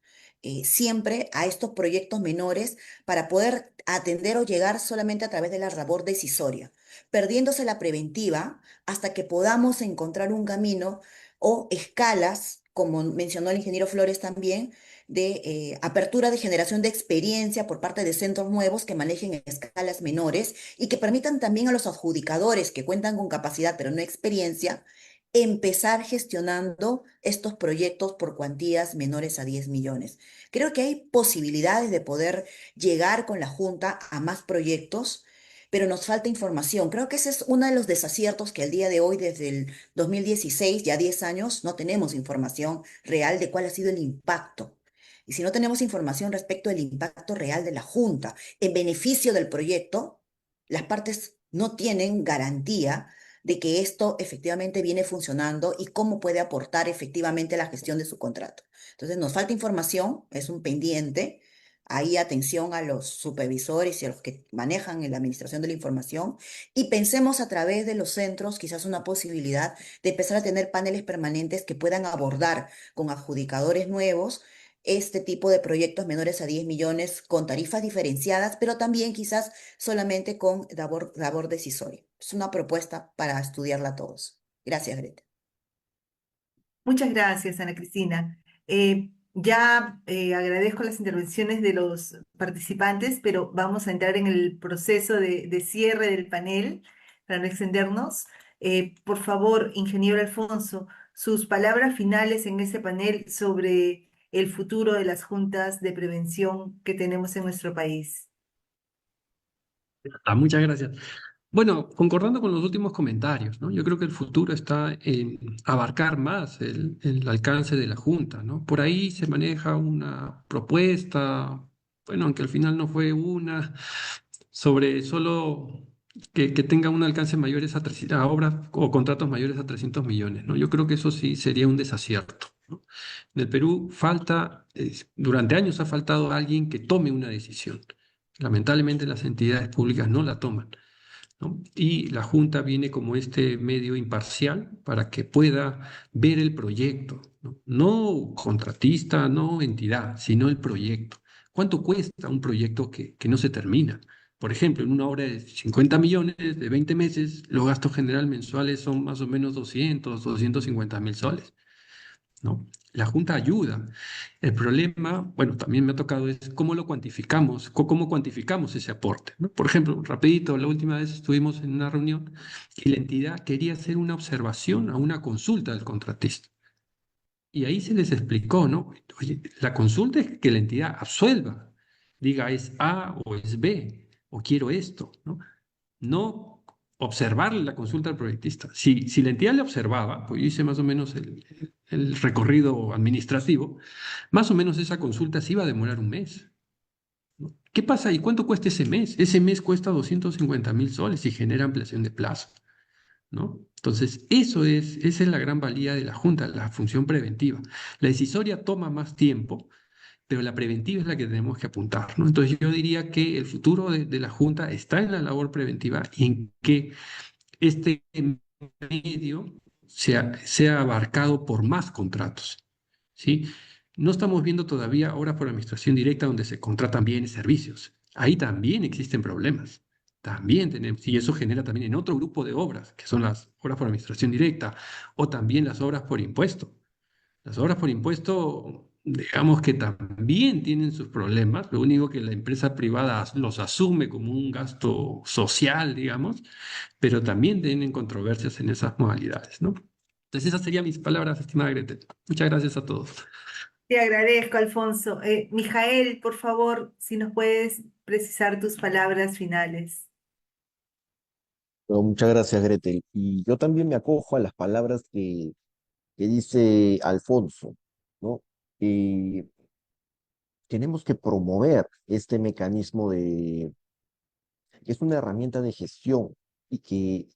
siempre a estos proyectos menores para poder atender o llegar solamente a través de la labor decisoria, perdiéndose la preventiva hasta que podamos encontrar un camino o escalas, como mencionó el ingeniero Flores también, de apertura de generación de experiencia por parte de centros nuevos que manejen escalas menores y que permitan también a los adjudicadores que cuentan con capacidad pero no experiencia, empezar gestionando estos proyectos por cuantías menores a 10 millones. Creo que hay posibilidades de poder llegar con la Junta a más proyectos, pero nos falta información. Creo que ese es uno de los desaciertos que el día de hoy, desde el 2016, ya 10 años, no tenemos información real de cuál ha sido el impacto. Y si no tenemos información respecto al impacto real de la Junta en beneficio del proyecto, las partes no tienen garantía de que esto efectivamente viene funcionando y cómo puede aportar efectivamente a la gestión de su contrato. Entonces, nos falta información, es un pendiente. Ahí atención a los supervisores y a los que manejan en la administración de la información y pensemos a través de los centros quizás una posibilidad de empezar a tener paneles permanentes que puedan abordar con adjudicadores nuevos este tipo de proyectos menores a 10 millones con tarifas diferenciadas, pero también quizás solamente con labor decisoria. Es una propuesta para estudiarla todos. Gracias, Greta. Muchas gracias, Ana Cristina. Ya agradezco las intervenciones de los participantes, pero vamos a entrar en el proceso de cierre del panel para no extendernos. Por favor, ingeniero Alfonso, sus palabras finales en ese panel sobre el futuro de las juntas de prevención que tenemos en nuestro país. Muchas gracias. Bueno, concordando con los últimos comentarios, ¿no? Yo creo que el futuro está en abarcar más el alcance de la Junta, ¿no? Por ahí se maneja una propuesta, bueno, aunque al final no fue una, sobre solo que tenga un alcance mayores a obras o contratos mayores a 300 millones, ¿no? Yo creo que eso sí sería un desacierto, ¿no? En el Perú durante años ha faltado alguien que tome una decisión. Lamentablemente las entidades públicas no la toman, ¿no? Y la Junta viene como este medio imparcial para que pueda ver el proyecto, ¿no? No contratista, no entidad, sino el proyecto. ¿Cuánto cuesta un proyecto que no se termina? Por ejemplo, en una obra de 50 millones, de 20 meses, los gastos generales mensuales son más o menos 250.000 soles, ¿no? La Junta ayuda. El problema, bueno, también me ha tocado es cómo lo cuantificamos, cómo cuantificamos ese aporte, ¿no? Por ejemplo, rapidito, la última vez estuvimos en una reunión y la entidad quería hacer una observación a una consulta del contratista. Y ahí se les explicó, ¿no? Oye, la consulta es que la entidad absuelva, diga es A o es B, o quiero esto, ¿no? No observarle la consulta al proyectista. Si la entidad le observaba, pues yo hice más o menos el recorrido administrativo, más o menos esa consulta se iba a demorar un mes, ¿no? ¿Qué pasa y cuánto cuesta ese mes? Ese mes cuesta 250.000 soles y genera ampliación de plazo, ¿no? Entonces, esa es la gran valía de la Junta, la función preventiva. La decisoria toma más tiempo, pero la preventiva es la que tenemos que apuntar, ¿no? Entonces yo diría que el futuro de la Junta está en la labor preventiva y en que este medio sea abarcado por más contratos, ¿sí? No estamos viendo todavía obras por administración directa donde se contratan bienes y servicios. Ahí también existen problemas. También tenemos, y eso genera también en otro grupo de obras, que son las obras por administración directa o también las obras por impuesto. Las obras por impuesto, digamos que también tienen sus problemas, lo único que la empresa privada los asume como un gasto social, digamos, pero también tienen controversias en esas modalidades, ¿no? Entonces esas serían mis palabras, estimada Gretel. Muchas gracias a todos. Te agradezco, Alfonso. Mijael, por favor, si nos puedes precisar tus palabras finales. Pero muchas gracias, Gretel. Y yo también me acojo a las palabras que dice Alfonso, ¿no? Eh, Tenemos que promover este mecanismo es una herramienta de gestión y que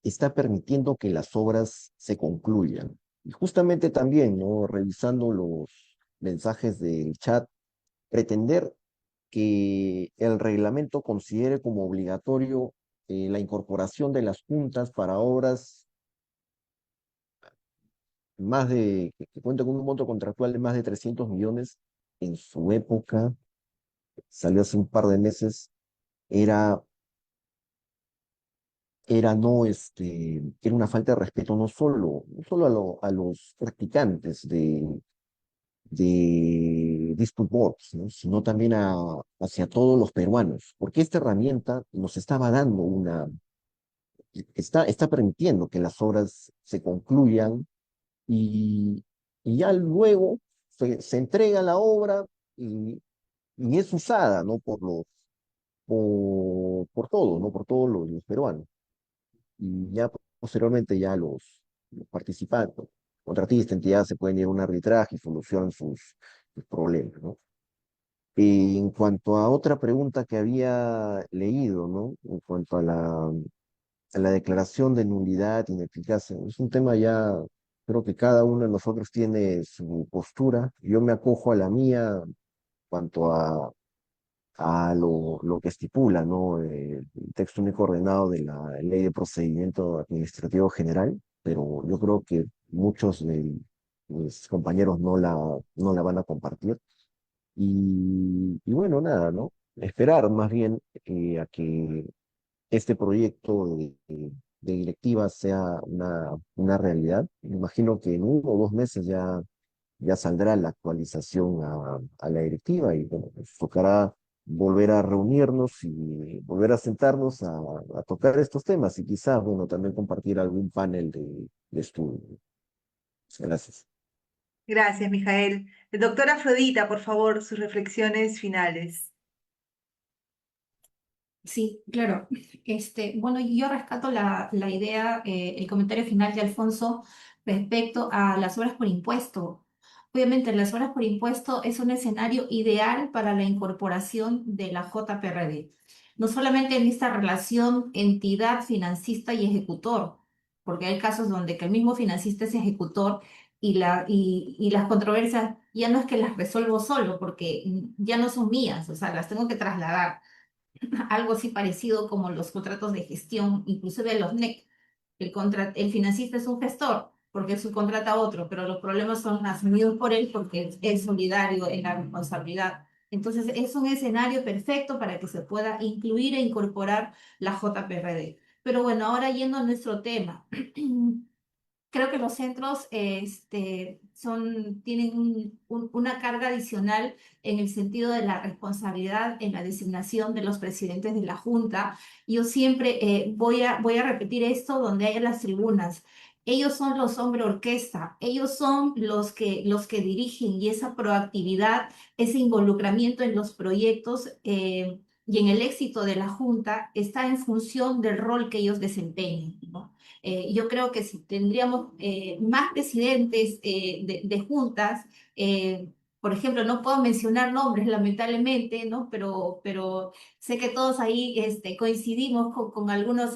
está permitiendo que las obras se concluyan. Y justamente también, ¿no? Revisando los mensajes del chat, pretender que el reglamento considere como obligatorio la incorporación de las juntas para obras que cuentan con un monto contractual de más de 300 millones, en su época, salió hace un par de meses, era, era una falta de respeto no solo a los practicantes de Dispute Boards, ¿no? Sino también hacia todos los peruanos, porque esta herramienta nos estaba dando está permitiendo que las obras se concluyan y, y ya luego se entrega la obra y, y es usada, ¿no? Por todos, ¿no? Por todos los peruanos. Y ya posteriormente ya los participantes, contratistas, entidades se pueden ir a un arbitraje y solucionan sus problemas, ¿no? Y en cuanto a otra pregunta que había leído, ¿no? En cuanto a la declaración de nulidad, ineficacia, es un tema ya, creo que cada uno de nosotros tiene su postura. Yo me acojo a la mía en cuanto a lo que estipula, ¿no? El texto único ordenado de la Ley de Procedimiento Administrativo General, pero yo creo que muchos de mis compañeros no la van a compartir. Y bueno, nada, ¿no? Esperar más bien a que este proyecto de directiva sea una realidad. Me imagino que en 1 o 2 meses ya saldrá la actualización a la directiva y bueno, nos tocará volver a reunirnos y volver a sentarnos a tocar estos temas y quizás, bueno, también compartir algún panel de estudio. Muchas gracias. Gracias, Mijael. Doctora Afrodita, por favor, sus reflexiones finales. Sí, claro. Bueno, yo rescato la idea, el comentario final de Alfonso respecto a las obras por impuesto. Obviamente, las obras por impuesto es un escenario ideal para la incorporación de la JPRD. No solamente en esta relación entidad financista y ejecutor, porque hay casos donde que el mismo financista es ejecutor y las controversias ya no es que las resuelvo solo, porque ya no son mías, o sea, las tengo que trasladar algo así parecido como los contratos de gestión, inclusive los NEC. El financista es un gestor porque subcontrata a otro, pero los problemas son asumidos por él porque es solidario en la responsabilidad. Entonces, es un escenario perfecto para que se pueda incluir e incorporar la JPRD. Pero bueno, ahora yendo a nuestro tema. Creo que los centros tienen una carga adicional en el sentido de la responsabilidad en la designación de los presidentes de la Junta. Yo siempre voy a repetir esto donde haya las tribunas. Ellos son los hombres orquesta, ellos son los que dirigen y esa proactividad, ese involucramiento en los proyectos y en el éxito de la Junta está en función del rol que ellos desempeñan, ¿no? Yo creo que si tendríamos más presidentes de juntas, por ejemplo, no puedo mencionar nombres lamentablemente, ¿no? Pero sé que todos ahí coincidimos con algunos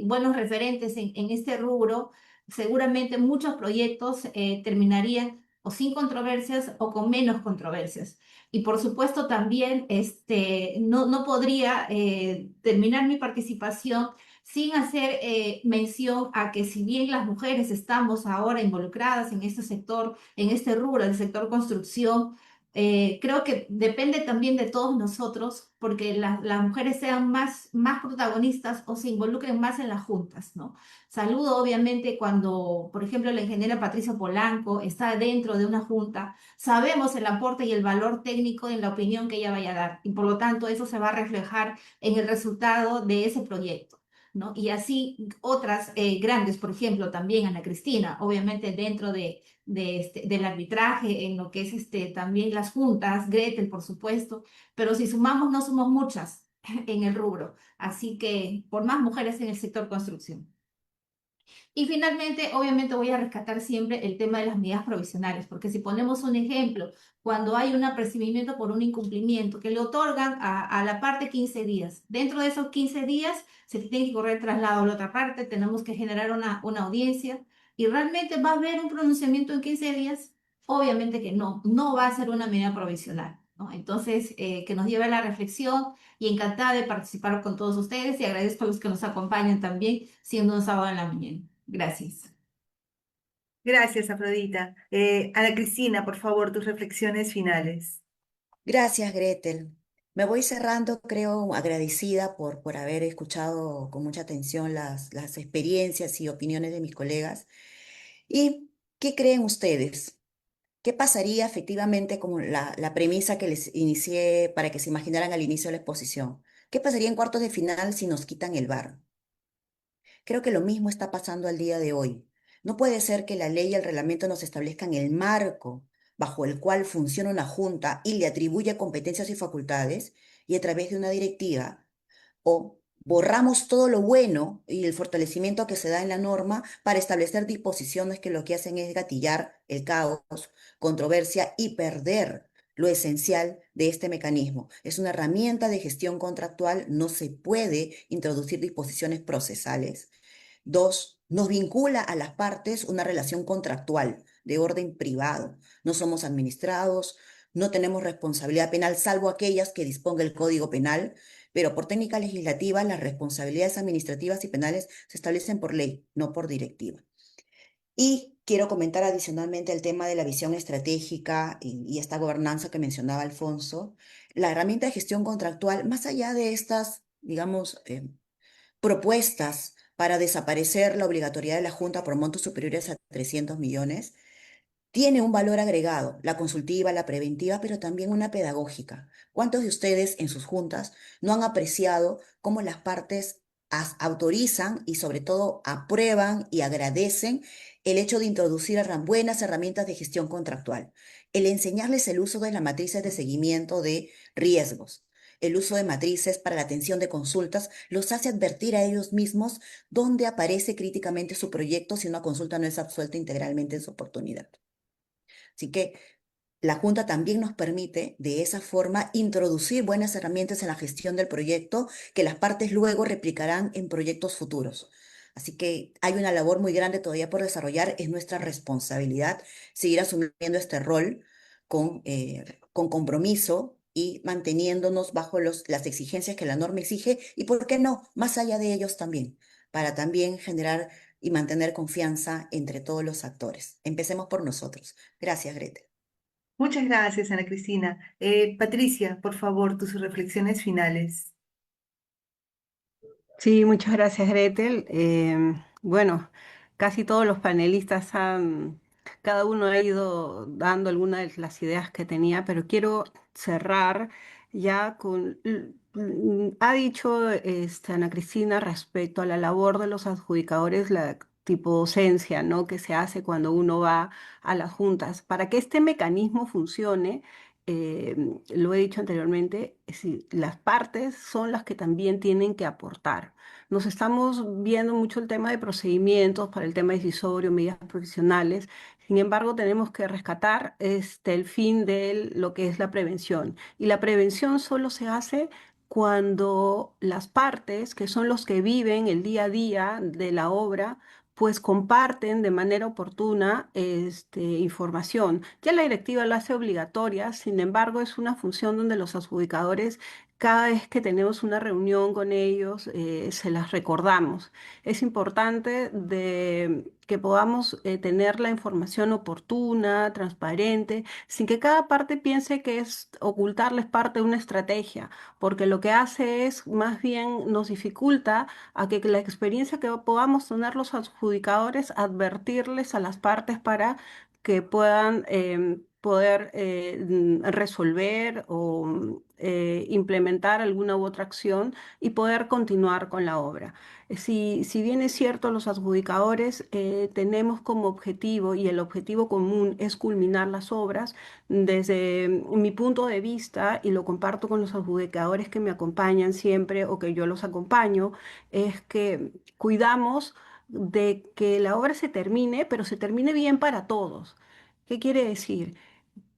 buenos referentes en este rubro. Seguramente muchos proyectos terminarían o sin controversias o con menos controversias. Y por supuesto también no podría terminar mi participación sin hacer mención a que si bien las mujeres estamos ahora involucradas en este sector, en este rubro del sector construcción, creo que depende también de todos nosotros porque las mujeres sean más protagonistas o se involucren más en las juntas, ¿no? Saludo obviamente cuando, por ejemplo, la ingeniera Patricia Polanco está dentro de una junta, sabemos el aporte y el valor técnico en la opinión que ella vaya a dar y por lo tanto eso se va a reflejar en el resultado de ese proyecto, ¿no? Y así otras grandes, por ejemplo, también Ana Cristina, obviamente dentro del arbitraje, en lo que es también las juntas, Gretel, por supuesto, pero si sumamos no somos muchas en el rubro, así que por más mujeres en el sector construcción. Y finalmente, obviamente voy a rescatar siempre el tema de las medidas provisionales, porque si ponemos un ejemplo, cuando hay un apercibimiento por un incumplimiento que le otorgan a la parte 15 días, dentro de esos 15 días se tiene que correr traslado a la otra parte, tenemos que generar una audiencia y realmente va a haber un pronunciamiento en 15 días, obviamente que no va a ser una medida provisional, ¿no? Entonces, que nos lleve a la reflexión y encantada de participar con todos ustedes y agradezco a los que nos acompañan también, siendo un sábado en la mañana. Gracias. Gracias, Afrodita. Ana Cristina, por favor, tus reflexiones finales. Gracias, Gretel. Me voy cerrando, creo, agradecida por haber escuchado con mucha atención las experiencias y opiniones de mis colegas. ¿Y qué creen ustedes? ¿Qué pasaría efectivamente con la premisa que les inicié para que se imaginaran al inicio de la exposición? ¿Qué pasaría en cuartos de final si nos quitan el VAR? Creo que lo mismo está pasando al día de hoy. No puede ser que la ley y el reglamento nos establezcan el marco bajo el cual funciona una junta y le atribuye competencias y facultades, y a través de una directiva o borramos todo lo bueno y el fortalecimiento que se da en la norma para establecer disposiciones que lo que hacen es gatillar el caos, controversia y perder lo esencial de este mecanismo. Es una herramienta de gestión contractual, no se puede introducir disposiciones procesales. Dos, nos vincula a las partes una relación contractual de orden privado. No somos administrados, no tenemos responsabilidad penal, salvo aquellas que disponga el Código Penal, pero por técnica legislativa las responsabilidades administrativas y penales se establecen por ley, no por directiva. Y quiero comentar adicionalmente el tema de la visión estratégica y esta gobernanza que mencionaba Alfonso. La herramienta de gestión contractual, más allá de estas, digamos, propuestas para desaparecer la obligatoriedad de la Junta por montos superiores a 300 millones, tiene un valor agregado, la consultiva, la preventiva, pero también una pedagógica. ¿Cuántos de ustedes en sus juntas no han apreciado cómo las partes autorizan y sobre todo aprueban y agradecen el hecho de introducir buenas herramientas de gestión contractual? El enseñarles el uso de las matrices de seguimiento de riesgos. El uso de matrices para la atención de consultas los hace advertir a ellos mismos dónde aparece críticamente su proyecto si una consulta no es absuelta integralmente en su oportunidad. Así que la Junta también nos permite de esa forma introducir buenas herramientas en la gestión del proyecto que las partes luego replicarán en proyectos futuros. Así que hay una labor muy grande todavía por desarrollar. Es nuestra responsabilidad seguir asumiendo este rol con compromiso y manteniéndonos bajo las exigencias que la norma exige y, ¿por qué no?, más allá de ellos también, para también generar y mantener confianza entre todos los actores. Empecemos por nosotros. Gracias, Greta. Muchas gracias, Ana Cristina. Patricia, por favor, tus reflexiones finales. Sí, muchas gracias, Gretel. Bueno, casi todos los panelistas cada uno ha ido dando algunas de las ideas que tenía, pero quiero cerrar ya con, ha dicho Ana Cristina respecto a la labor de los adjudicadores, la tipo docencia, ¿no?, que se hace cuando uno va a las juntas. Para que este mecanismo funcione, eh, lo he dicho anteriormente, si las partes son las que también tienen que aportar. Nos estamos viendo mucho el tema de procedimientos para el tema decisorio, medidas profesionales. Sin embargo, tenemos que rescatar el fin de lo que es la prevención. Y la prevención solo se hace cuando las partes, que son los que viven el día a día de la obra, pues comparten de manera oportuna información. Ya la directiva lo hace obligatoria, sin embargo, es una función donde los adjudicadores, cada vez que tenemos una reunión con ellos, se las recordamos. Es importante que podamos tener la información oportuna, transparente, sin que cada parte piense que es ocultarles parte de una estrategia, porque lo que hace es más bien nos dificulta a que la experiencia que podamos tener los adjudicadores, advertirles a las partes para que puedan poder resolver o implementar alguna u otra acción y poder continuar con la obra. Si bien es cierto, los adjudicadores tenemos como objetivo y el objetivo común es culminar las obras, desde mi punto de vista, y lo comparto con los adjudicadores que me acompañan siempre o que yo los acompaño, es que cuidamos de que la obra se termine, pero se termine bien para todos. ¿Qué quiere decir?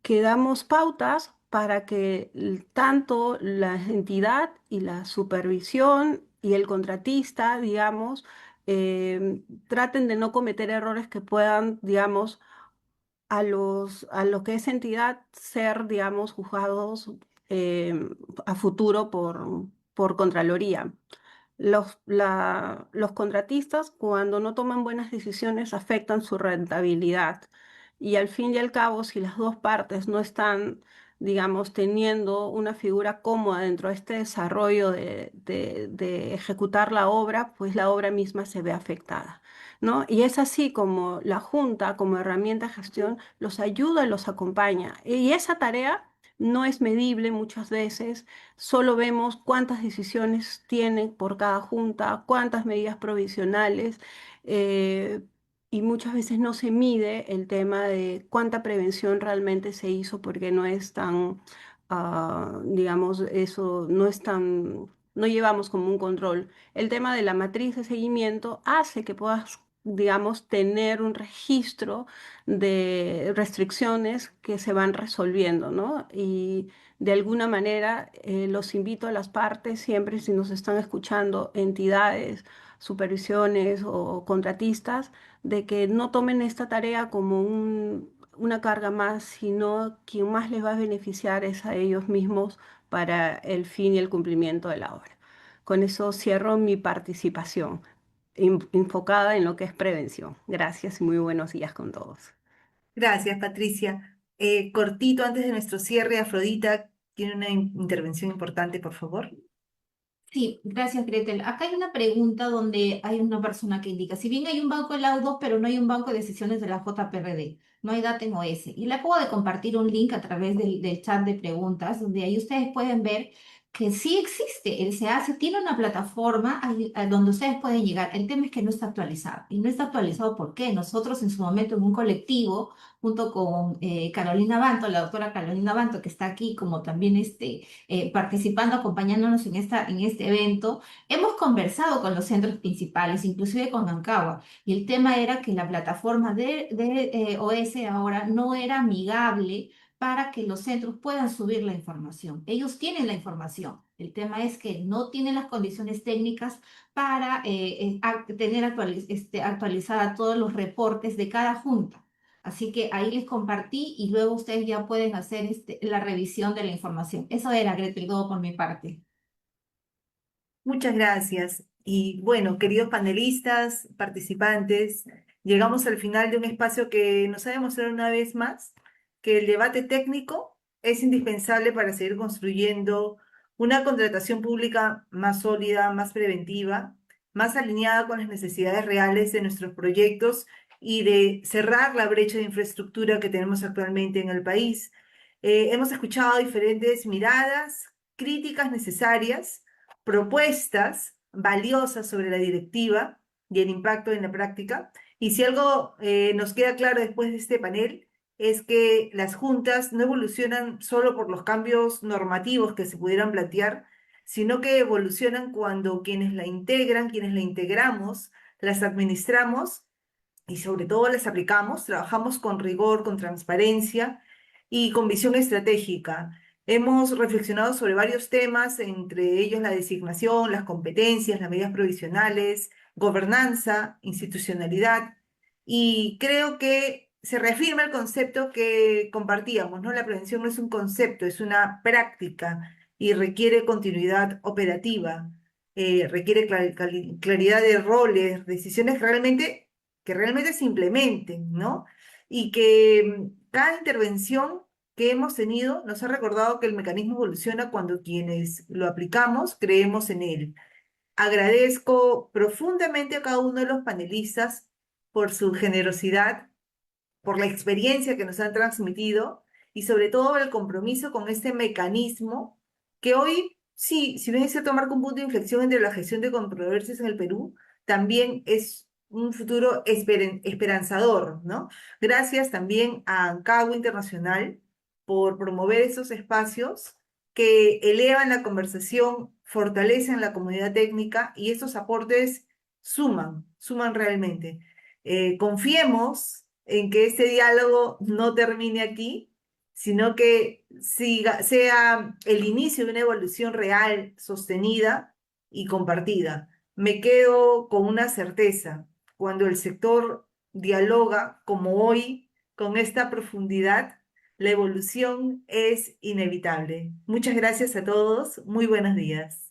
Que damos pautas para que tanto la entidad y la supervisión y el contratista, digamos, traten de no cometer errores que puedan, digamos, a lo que es entidad ser, digamos, juzgados eh, a futuro por Contraloría. Los contratistas, cuando no toman buenas decisiones, afectan su rentabilidad. Y al fin y al cabo, si las dos partes no están, digamos, teniendo una figura cómoda dentro de este desarrollo de ejecutar la obra, pues la obra misma se ve afectada, ¿no? Y es así como la Junta, como herramienta de gestión, los ayuda y los acompaña. Y esa tarea no es medible muchas veces. Solo vemos cuántas decisiones tienen por cada junta, cuántas medidas provisionales, eh, y muchas veces no se mide el tema de cuánta prevención realmente se hizo porque no es tan, digamos, eso no es tan, no llevamos como un control. El tema de la matriz de seguimiento hace que puedas, digamos, tener un registro de restricciones que se van resolviendo, ¿no? Y de alguna manera, los invito a las partes, siempre si nos están escuchando entidades, supervisiones o contratistas, de que no tomen esta tarea como una carga más, sino quien más les va a beneficiar es a ellos mismos para el fin y el cumplimiento de la obra. Con eso cierro mi participación, enfocada en lo que es prevención. Gracias y muy buenos días con todos. Gracias, Patricia. Cortito, antes de nuestro cierre, Afrodita tiene una intervención importante, por favor. Sí, gracias, Gretel. Acá hay una pregunta donde hay una persona que indica, si bien hay un banco de laudos, pero no hay un banco de decisiones de la JPRD, no hay data en OS. Y le acabo de compartir un link a través del chat de preguntas, donde ahí ustedes pueden ver que sí existe, el SEACE tiene una plataforma a donde ustedes pueden llegar. El tema es que no está actualizado. Y no está actualizado porque nosotros en su momento en un colectivo, junto con Carolina Banto, la doctora Carolina Banto, que está aquí como también participando, acompañándonos en este evento, hemos conversado con los centros principales, inclusive con Ancagua, y el tema era que la plataforma de OS ahora no era amigable para que los centros puedan subir la información. Ellos tienen la información. El tema es que no tienen las condiciones técnicas para tener actualizada todos los reportes de cada junta. Así que ahí les compartí y luego ustedes ya pueden hacer la revisión de la información. Eso era, Gretel, todo por mi parte. Muchas gracias. Y bueno, queridos panelistas, participantes, llegamos al final de un espacio que nos ha demostrado una vez más que el debate técnico es indispensable para seguir construyendo una contratación pública más sólida, más preventiva, más alineada con las necesidades reales de nuestros proyectos y de cerrar la brecha de infraestructura que tenemos actualmente en el país. Hemos escuchado diferentes miradas, críticas necesarias, propuestas valiosas sobre la directiva y el impacto en la práctica. Y si algo nos queda claro después de este panel, es que las juntas no evolucionan solo por los cambios normativos que se pudieran plantear, sino que evolucionan cuando quienes la integran, quienes la integramos, las administramos y sobre todo las aplicamos, trabajamos con rigor, con transparencia y con visión estratégica. Hemos reflexionado sobre varios temas, entre ellos la designación, las competencias, las medidas provisionales, gobernanza, institucionalidad, y creo que se reafirma el concepto que compartíamos, ¿no? La prevención no es un concepto, es una práctica y requiere continuidad operativa, requiere claridad de roles, decisiones que realmente se implementen, ¿no? Y que cada intervención que hemos tenido nos ha recordado que el mecanismo evoluciona cuando quienes lo aplicamos creemos en él. Agradezco profundamente a cada uno de los panelistas por su generosidad, por la experiencia que nos han transmitido y sobre todo el compromiso con este mecanismo que hoy, sí, si bien es cierto, marca un punto de inflexión entre la gestión de controversias en el Perú, también es un futuro esperanzador, ¿no? Gracias también a ANCAGUA Internacional por promover esos espacios que elevan la conversación, fortalecen la comunidad técnica y estos aportes suman realmente. Confiemos en que este diálogo no termine aquí, sino que sea el inicio de una evolución real, sostenida y compartida. Me quedo con una certeza: cuando el sector dialoga como hoy, con esta profundidad, la evolución es inevitable. Muchas gracias a todos. Muy buenos días.